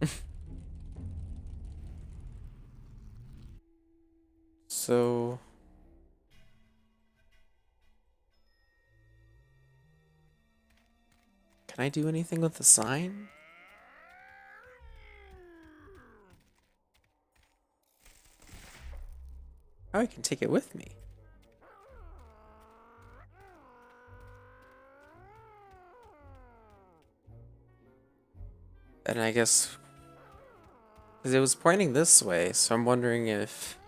heights? So can I do anything with the sign? Oh, I can take it with me. And I guess because it was pointing this way, so I'm wondering if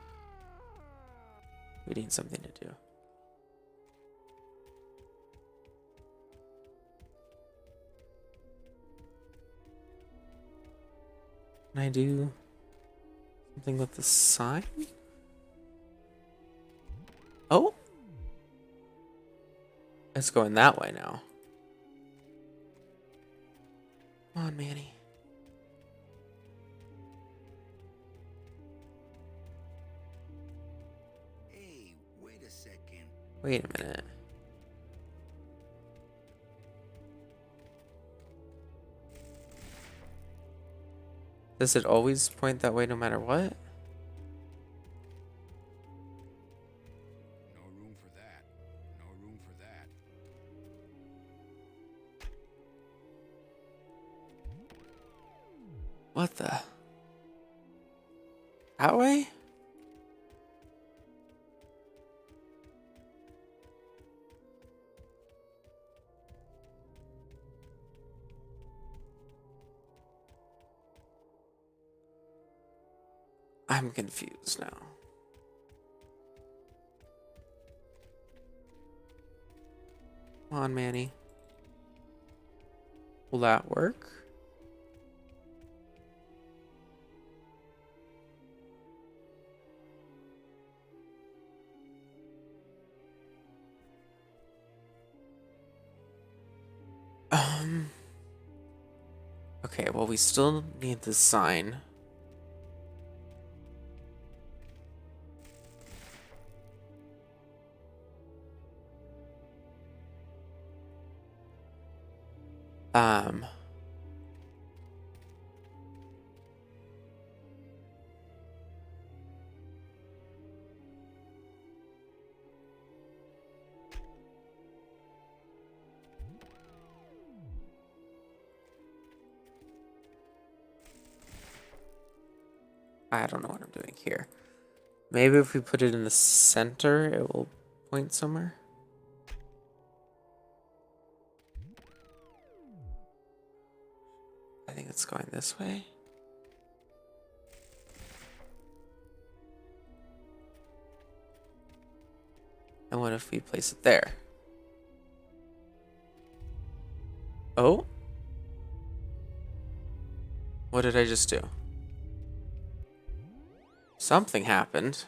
we need something to do. Can I do something with the sign? Oh! It's going that way now. Come on, Manny. Hey, wait a second. Wait a minute. Does it always point that way no matter what? No room for that. No room for that. What the? That way? I'm confused now. Come on, Manny. Will that work? Okay, well, we still need the sign. Um. I don't know what I'm doing here. Maybe if we put it in the center, it will point somewhere. I think it's going this way. And what if we place it there? Oh? What did I just do? Something happened.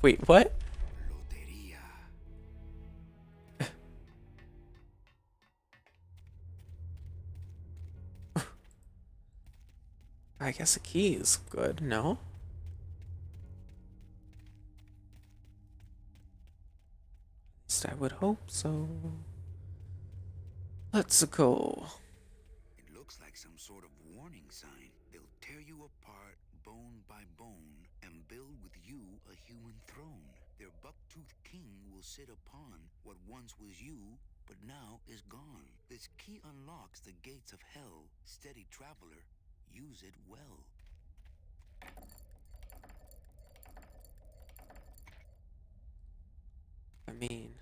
Wait, what? Loteria. I guess a key is good, no? At least I would hope so. Let's go. It looks like some sort of warning sign. They'll tear you apart bone by bone and build with you a human throne. Their buck-toothed king will sit upon what once was you, but now is gone. This key unlocks the gates of hell. Steady traveler, use it well. I mean,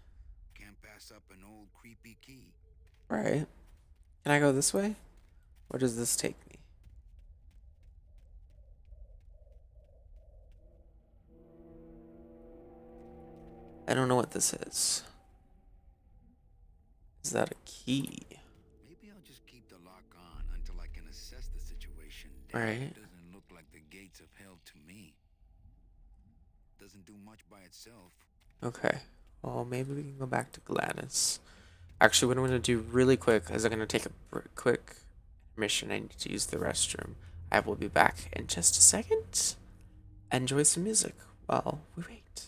Can't pass up an old creepy key. right. Can I go this way? Where does this take me? this is. Is that a key? Maybe I'll just keep the lock on until I can assess the situation. Damn, Right. it doesn't look like the gates of hell to me. Doesn't do much by itself. Okay. Well, maybe we can go back to Gladys. Actually, what I'm going to do really quick is I'm going to take a quick mission. I need to use the restroom. I will be back in just a second. Enjoy some music while we wait.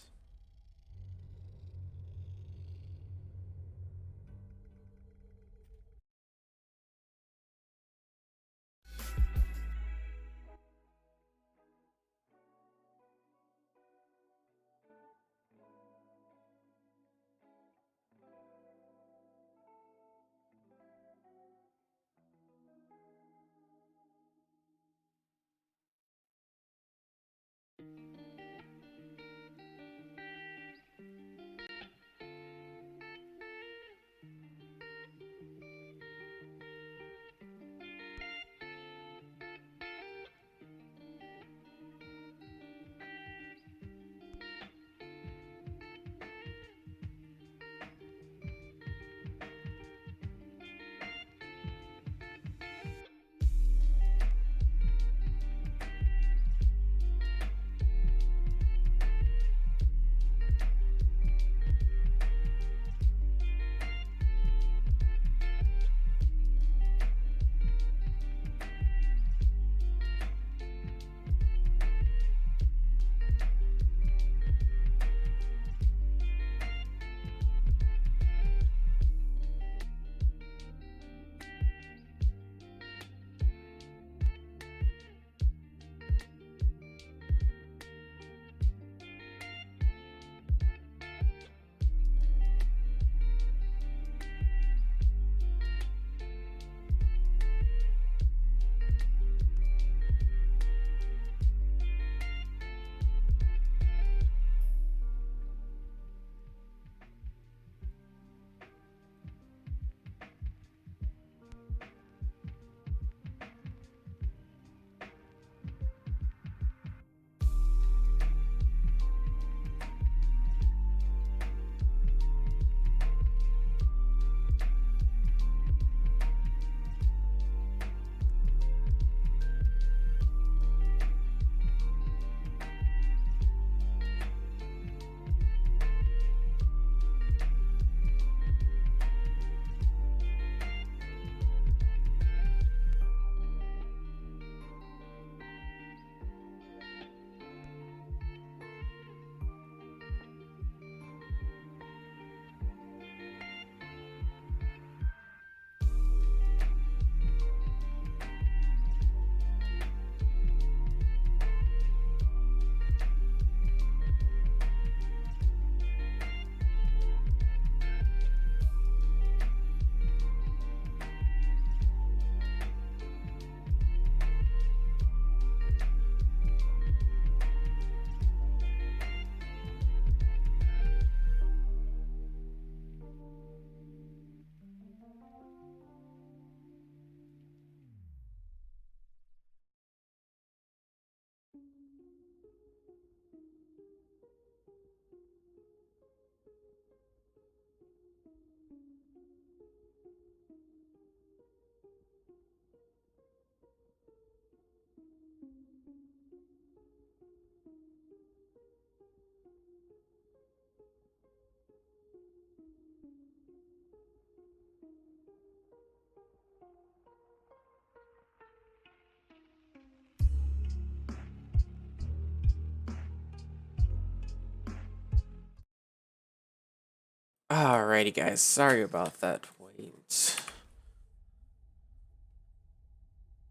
Alrighty, guys. Sorry about that wait.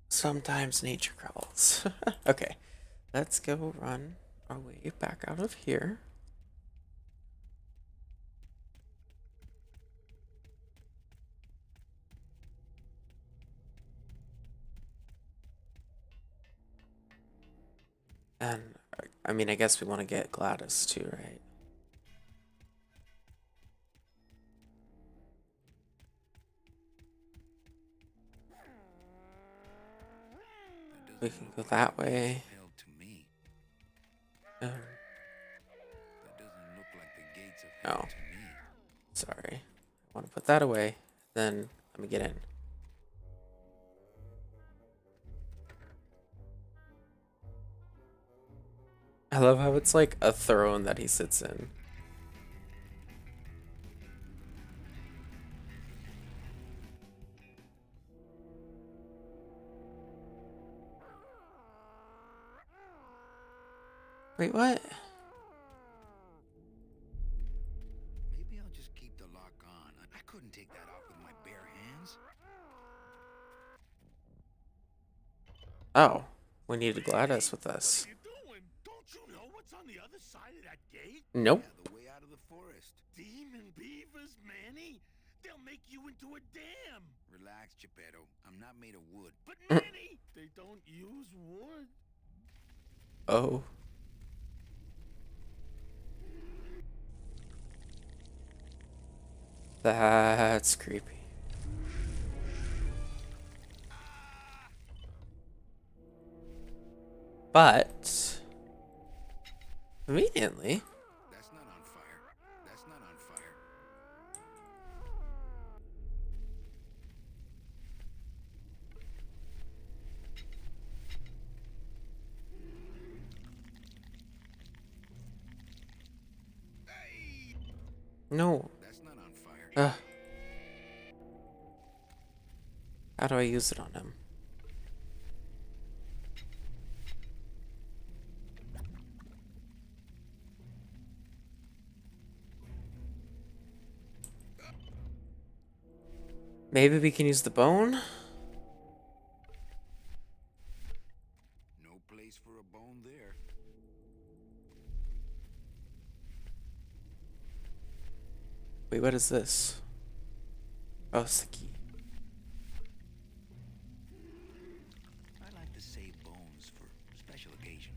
Sometimes nature calls. Okay, let's go run our way back out of here. And, I mean, I guess we want to get Gladys too, right? We can go that way. Hell to me. Um, That doesn't look like the gates of hell Oh. to me. put that away. Then let me get in. I love how it's like a throne that he sits in. Wait, what? Maybe I'll just keep the lock on. I couldn't take that off with my bare hands. Oh, we need Gladys with us. What are you doing? Don't you know what's on the other side of that gate? Nope. Yeah, the way out of the forest. Demon beavers, Manny. They'll make you into a dam. Relax, Geppetto. I'm not made of wood. But Manny, they don't use wood. Oh. That's creepy. But conveniently, That's not on fire. That's not on fire. no. That's not on fire. Ugh. How do I use it on him? Maybe we can use the bone? No place for a bone there. Wait, what is this? Oh, it's the key. I like to save bones for special occasions.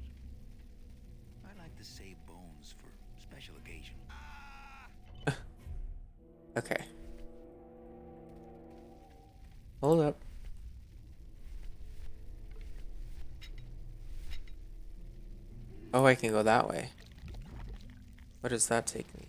I like to save bones for special occasions. Okay. Hold up. Oh, I can go that way. Where does that take me?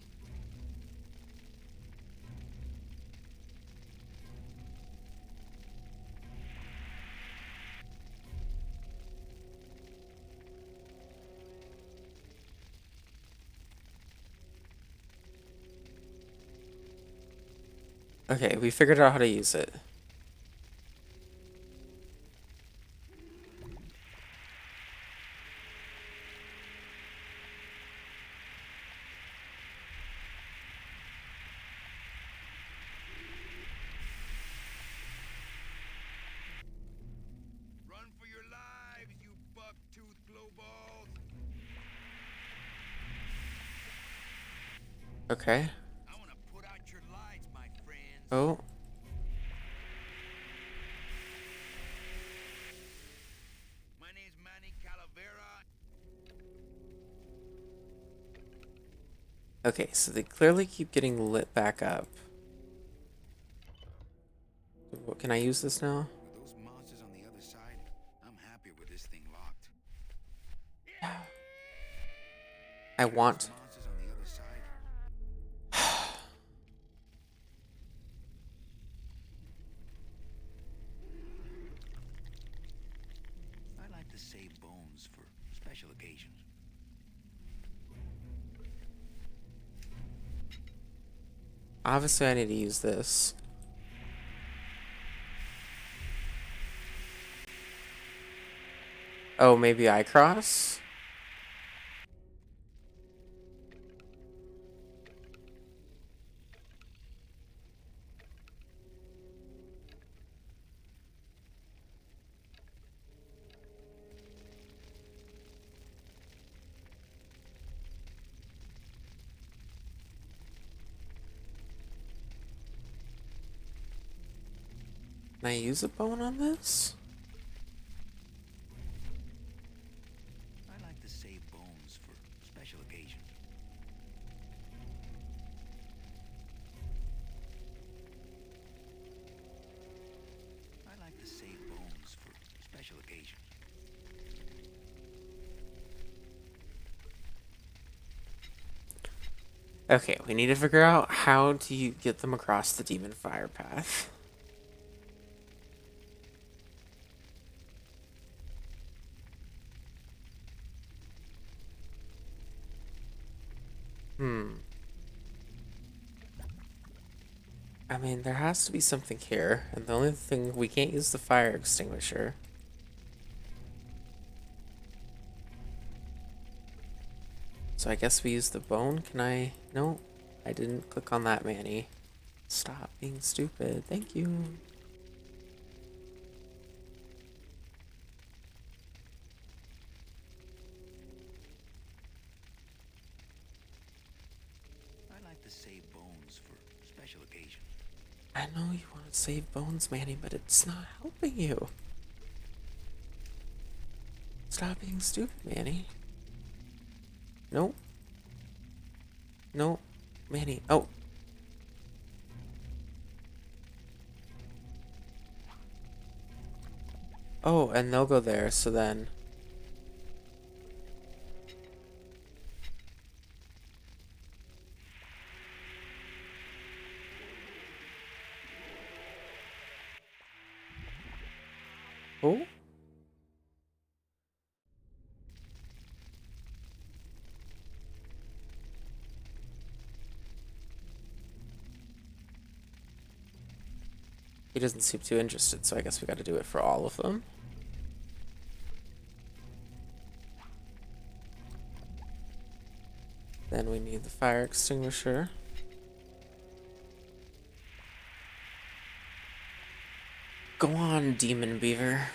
Okay, we figured out how to use it. Run for your lives, you buck-toothed glowballs! Okay. I want to put out your lights, my friends. Oh. My name's Manny Calavera. Okay, so they clearly keep getting lit back up. What, can I use this now? With those monsters on the other side, I'm happier with this thing locked. I want. Monsters on the other side. I like to save bones for special occasions. Obviously, I need to use this. Oh, maybe I cross? Can I use a bone on this? I like to save bones for special occasions. I like to save bones for special occasions. Okay, we need to figure out how do you get them across the demon fire path. I mean, there has to be something here, and the only thing, we can't use the fire extinguisher. So I guess we use the bone. Can I? No, I didn't click on that, Manny. Stop being stupid. Thank you. I like to save bones for special occasions. I know you want to save bones, Manny, but it's not helping you. Stop being stupid, Manny. Nope. Nope. Manny. Oh. Oh, and they'll go there, so then... Oh? He doesn't seem too interested, so I guess we gotta do it for all of them. Then we need the fire extinguisher. Go on, Demon Beaver.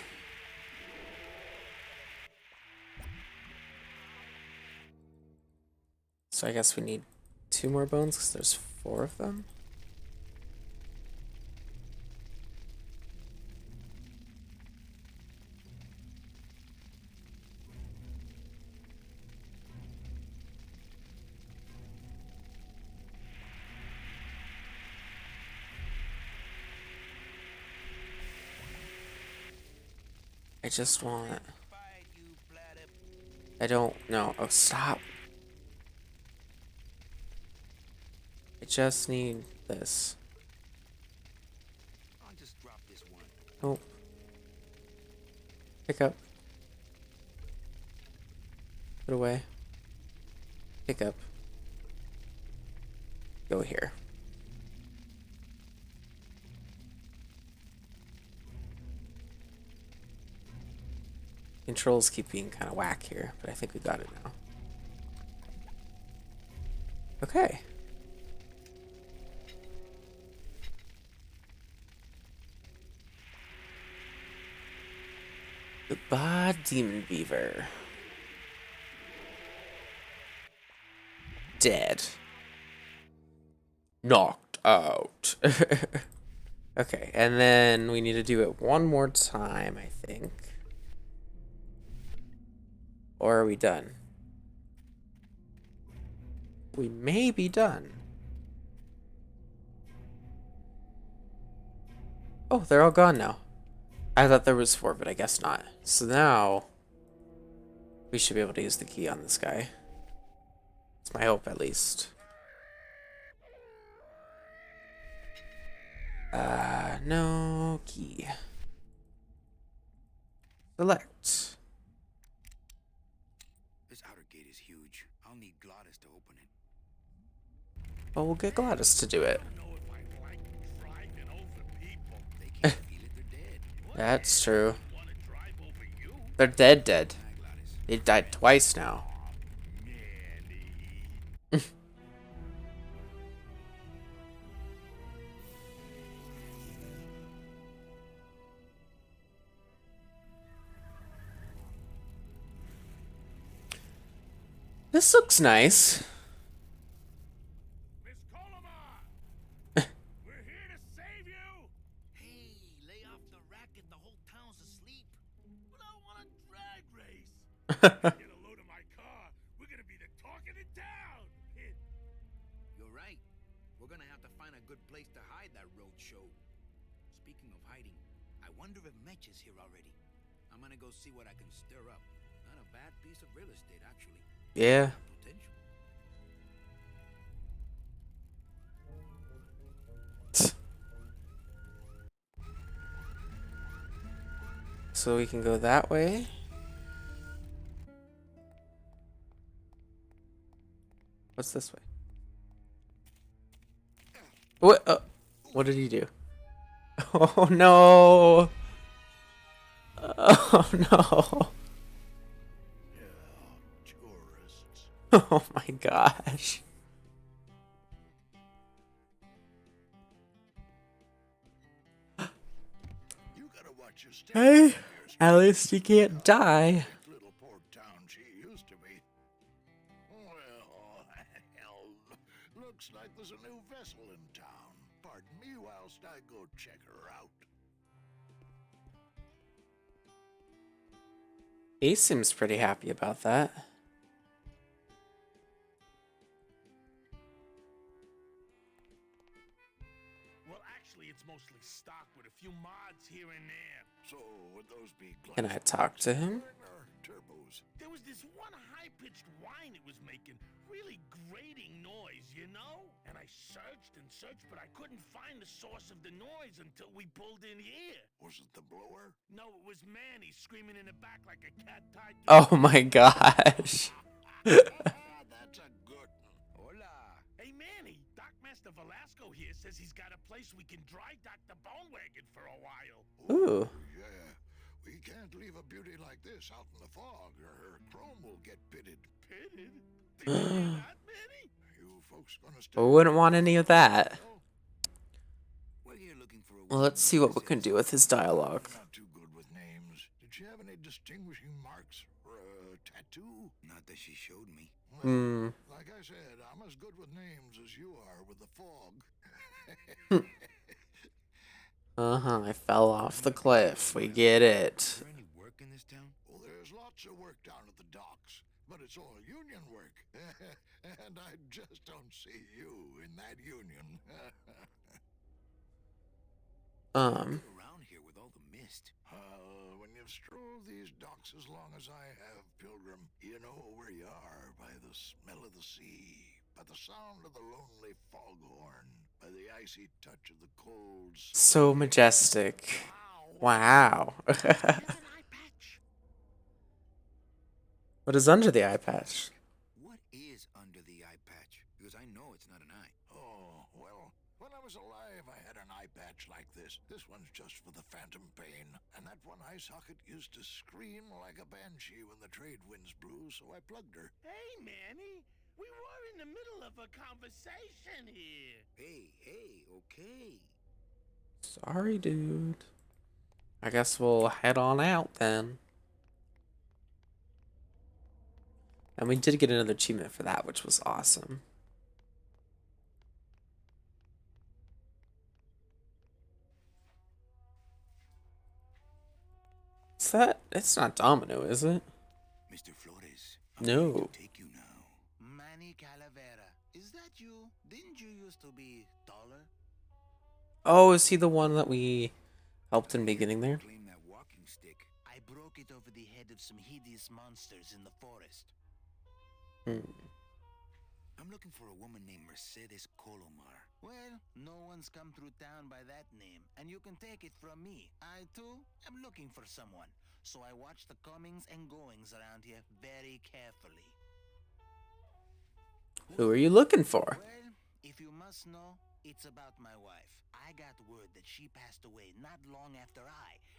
So I guess we need 2 more bones because there's 4 of them. I just want... Fight, you bladder. I don't know. Oh, stop. I just need this. I'll just drop this one. Nope. Pick up. Put away. Pick up. Go here. Controls keep being kind of whack here, but I think we got it now. Okay. Goodbye, Demon Beaver. Dead. Knocked out. Okay, and then we need to do it one more time, I think. Or are we done? We may be done. Oh, they're all gone now. I thought there was 4, but I guess not. So now, we should be able to use the key on this guy. It's my hope, at least. No key. Select. This outer gate is huge. I'll need Glottis to open it. Well, we'll get Gladys to do it. I know if I like driving over people. They can't feel it. They're dead. That's true. Want to drive over you? They're dead. Hi, Glottis. They've died twice now. Manny. This looks nice. Miss Colomar! We're here to save you! Hey, lay off the racket. The whole town's asleep. But I want a drag race! Get a load of my car. We're gonna be the talk of the town! Pit. You're right. We're gonna have to find a good place to hide that road show. Speaking of hiding, I wonder if Mitch is here already. I'm gonna go see what I can stir up. Not a bad piece of real estate, actually. Yeah. Potential. So we can go that way. What's this way? What? What did he do? Oh no! Oh no! Tourists. Oh my gosh! You gotta watch your step. Hey, at least you can't die. Little port town she used to be. Well, hell, looks like there's a new vessel in town. Pardon me whilst I go check her out. He seems pretty happy about that. Well, actually, it's mostly stock with a few mods here and there. So, would those be Can I talk to him? or turbos? There was this one high-pitched whine it was making. Really grating noise, you know? And I searched and searched, but I couldn't find the source of the noise until we pulled in here. Was it the blower? No, it was Manny screaming in the back like a cat tied to Oh my gosh. That's a good one. Hola. Hey, Manny, Dockmaster Velasco here says he's got a place we can dry dock the bone wagon for a while. Ooh. Yeah. We can't leave a beauty like this out in the fog, or her chrome will get pitted. Pitted? Did you hear that, Manny? You folks gonna stay? I wouldn't want any of that. We're here looking for a Well, let's see what we can do with his dialogue. Not too good with names. Did she have any distinguishing marks or a tattoo? Not that she showed me. Hmm. Like I said, I'm as good with names as you are with the fog. Uh-huh, I fell off the cliff. We get it. Is there any work in this town? Well, there's lots of work down at the docks, but it's all union work. And I just don't see you in that union. Get around here with all the mist. When you've strolled these docks as long as I have, Pilgrim, you know where you are by the smell of the sea, by the sound of the lonely foghorn, by the icy touch of the cold. So majestic. Wow. There's an eye patch. What is under the eye patch? What is under the eye patch? Because I know it's not an eye. Oh, well, when I was alive, I had an eye patch like this. This one's just for the phantom pain. And that one eye socket used to scream like a banshee when the trade winds blew, so I plugged her. Hey, Manny. We were in the middle of a conversation here. Hey, okay. Sorry, dude. I guess we'll head on out then. And we did get another achievement for that, which was awesome. Is that? It's not Domino, is it? Mr. Flores. No. To take you now. Manny Calavera. Is that you? Didn't you used to be taller? Oh, is he the one that we helped in the beginning there? Claim that walking stick. I broke it over the head of some hideous monsters in the forest. I'm looking for a woman named Mercedes Colomar. Well, no one's come through town by that name, and you can take it from me. I, too, am looking for someone, so I watch the comings and goings around here very carefully. Who are you looking for? Well, if you must know, it's about my wife. I got word that she passed away not long after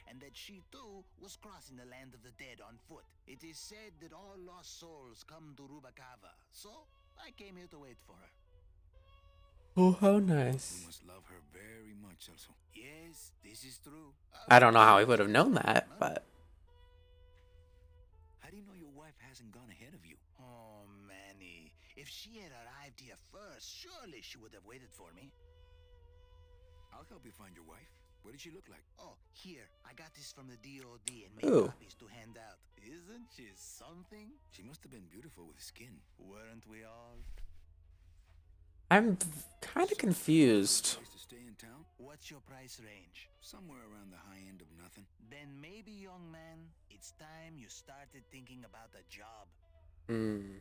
and that she too was crossing the land of the dead on foot. It is said that all lost souls come to Rubacava, so I came here to wait for her. Oh, how You nice. must love her very much, also. Yes, this is true. I don't know how he would have known that, but How do you know your wife hasn't gone ahead of you? Oh, Manny. If she had arrived here first, surely she would have waited for me. I'll help you find your wife. What did she look like? Oh, here. I got this from the DOD and made Ooh. copies to hand out. Isn't she something? She must have been beautiful with skin. Weren't we all? I'm kind of confused. Place to stay in town? What's your price range? Somewhere around the high end of nothing. Then maybe, young man, it's time you started thinking about a job. Hmm.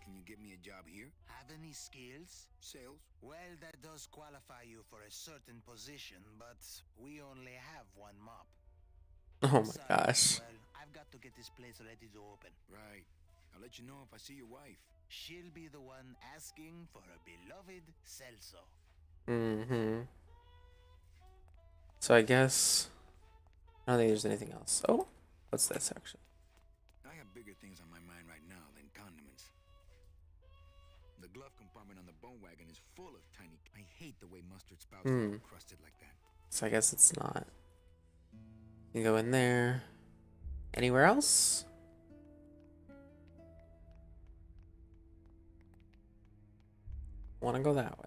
Can you get me a job here? Have any skills? Sales? Well, that does qualify you for a certain position, but we only have one mop. Oh my Sorry, gosh. Well, I've got to get this place ready to open. Right. I'll let you know if I see your wife. She'll be the one asking for her beloved Celso. Mm-hmm. So I guess I don't think there's anything else. Oh, what's this actually? I have bigger things on my mind right now than condiments. The glove compartment on the bone wagon is full of tiny... I hate the way mustard spouts are all crusted like that. So I guess it's not. You go in there. Anywhere else? Want to go that way?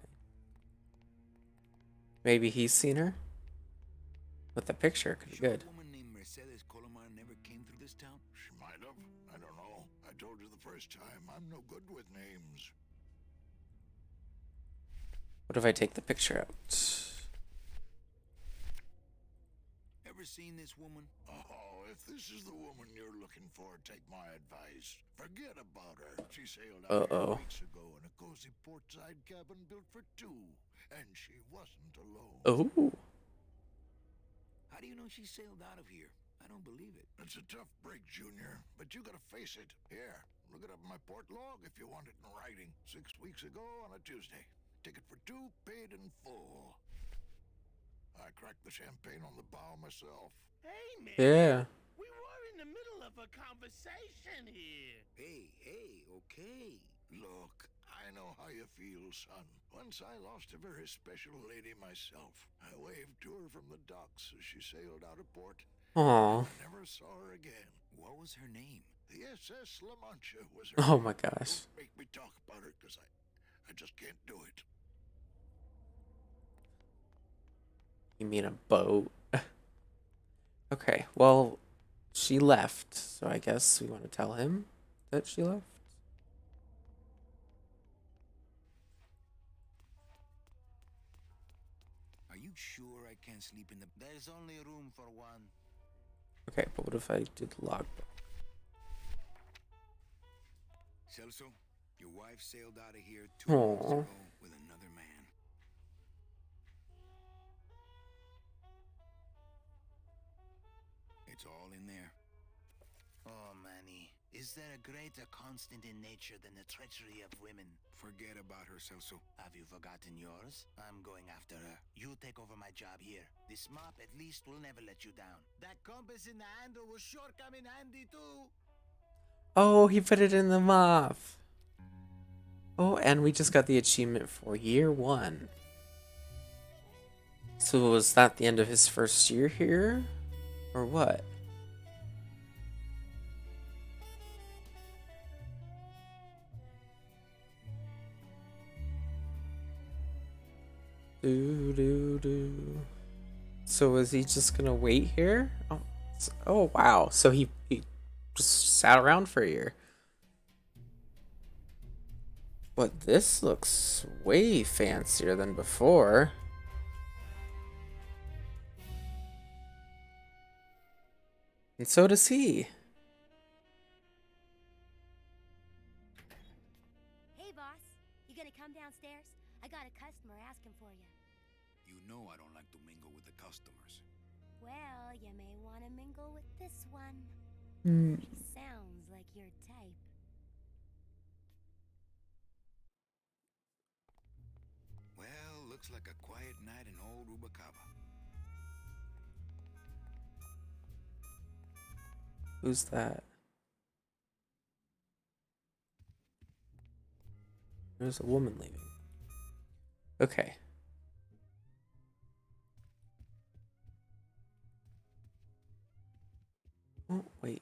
Maybe he's seen her. With the picture, could be Sure good. a woman named Mercedes Colomar never came through this town? She might have. I don't know. I told you the first time, I'm no good with names. What if I take the picture out? Ever seen this woman? Oh, if this is the woman you're looking for, take my advice. Forget about her. She sailed out here weeks ago in a cozy portside cabin built for two, and she wasn't alone. Oh. How do you know she sailed out of here? I don't believe it. It's a tough break, Junior, but you gotta face it. Here, look it up in my port log if you want it in writing. 6 weeks ago on a Tuesday. Ticket for two, paid in full. I cracked the champagne on the bow myself. Hey, man. Yeah. We were in the middle of a conversation here. Hey, okay. Look, I know how you feel, son. Once I lost a very special lady myself. I waved to her from the docks as she sailed out of port. Aw. I never saw her again. What was her name? The SS La Mancha was her Oh name. my gosh. Don't make me talk about her, because I just can't do it. You mean a boat? Okay, well, she left, so I guess we want to tell him that she left. Are you sure I can't sleep in the... There's only room for one. Okay, but what if I do the logbook? Celso, your wife sailed out of here 2 months ago with another man. It's all in there. Oh, Manny. Is there a greater constant in nature than the treachery of women? Forget about her, Celso. Have you forgotten yours? I'm going after her. You take over my job here. This mop at least will never let you down. That compass in the handle will sure come in handy too. Oh, he put it in the mop. Oh, and we just got the achievement for year 1. So was that the end of his first year here? Or what? So is he just gonna wait here? Oh wow. So he just sat around for a year. But this looks way fancier than before. And so does he. Hey, boss. You gonna come downstairs? I got a customer asking for you. You know I don't like to mingle with the customers. Well, you may want to mingle with this one. She sounds like your type. Well, looks like a quiet night in old Rubacaba. Who's that? There's a woman leaving. Okay. Oh, wait.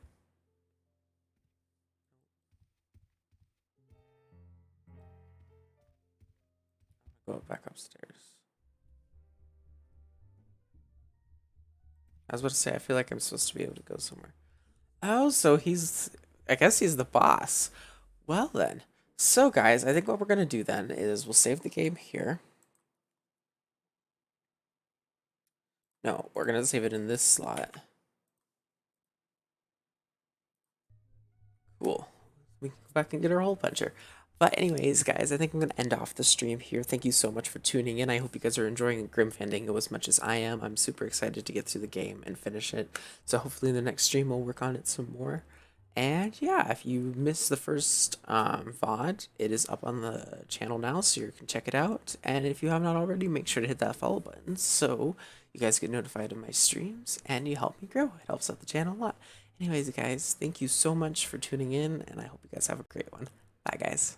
Go back upstairs. I was about to say, I feel like I'm supposed to be able to go somewhere. Oh, so I guess he's the boss. Well then. So guys, I think what we're going to do then is we'll save the game here. No, we're going to save it in this slot. Cool. We can go back and get our hole puncher. But anyways, guys, I think I'm gonna end off the stream here. Thank you so much for tuning in. I hope you guys are enjoying Grim Fandango as much as I am. I'm super excited to get through the game and finish it. So hopefully in the next stream we'll work on it some more. And yeah, if you missed the first VOD, it is up on the channel now, so you can check it out. And if you have not already, make sure to hit that follow button so you guys get notified of my streams and you help me grow. It helps out the channel a lot. Anyways, guys, thank you so much for tuning in, and I hope you guys have a great one. Bye, guys.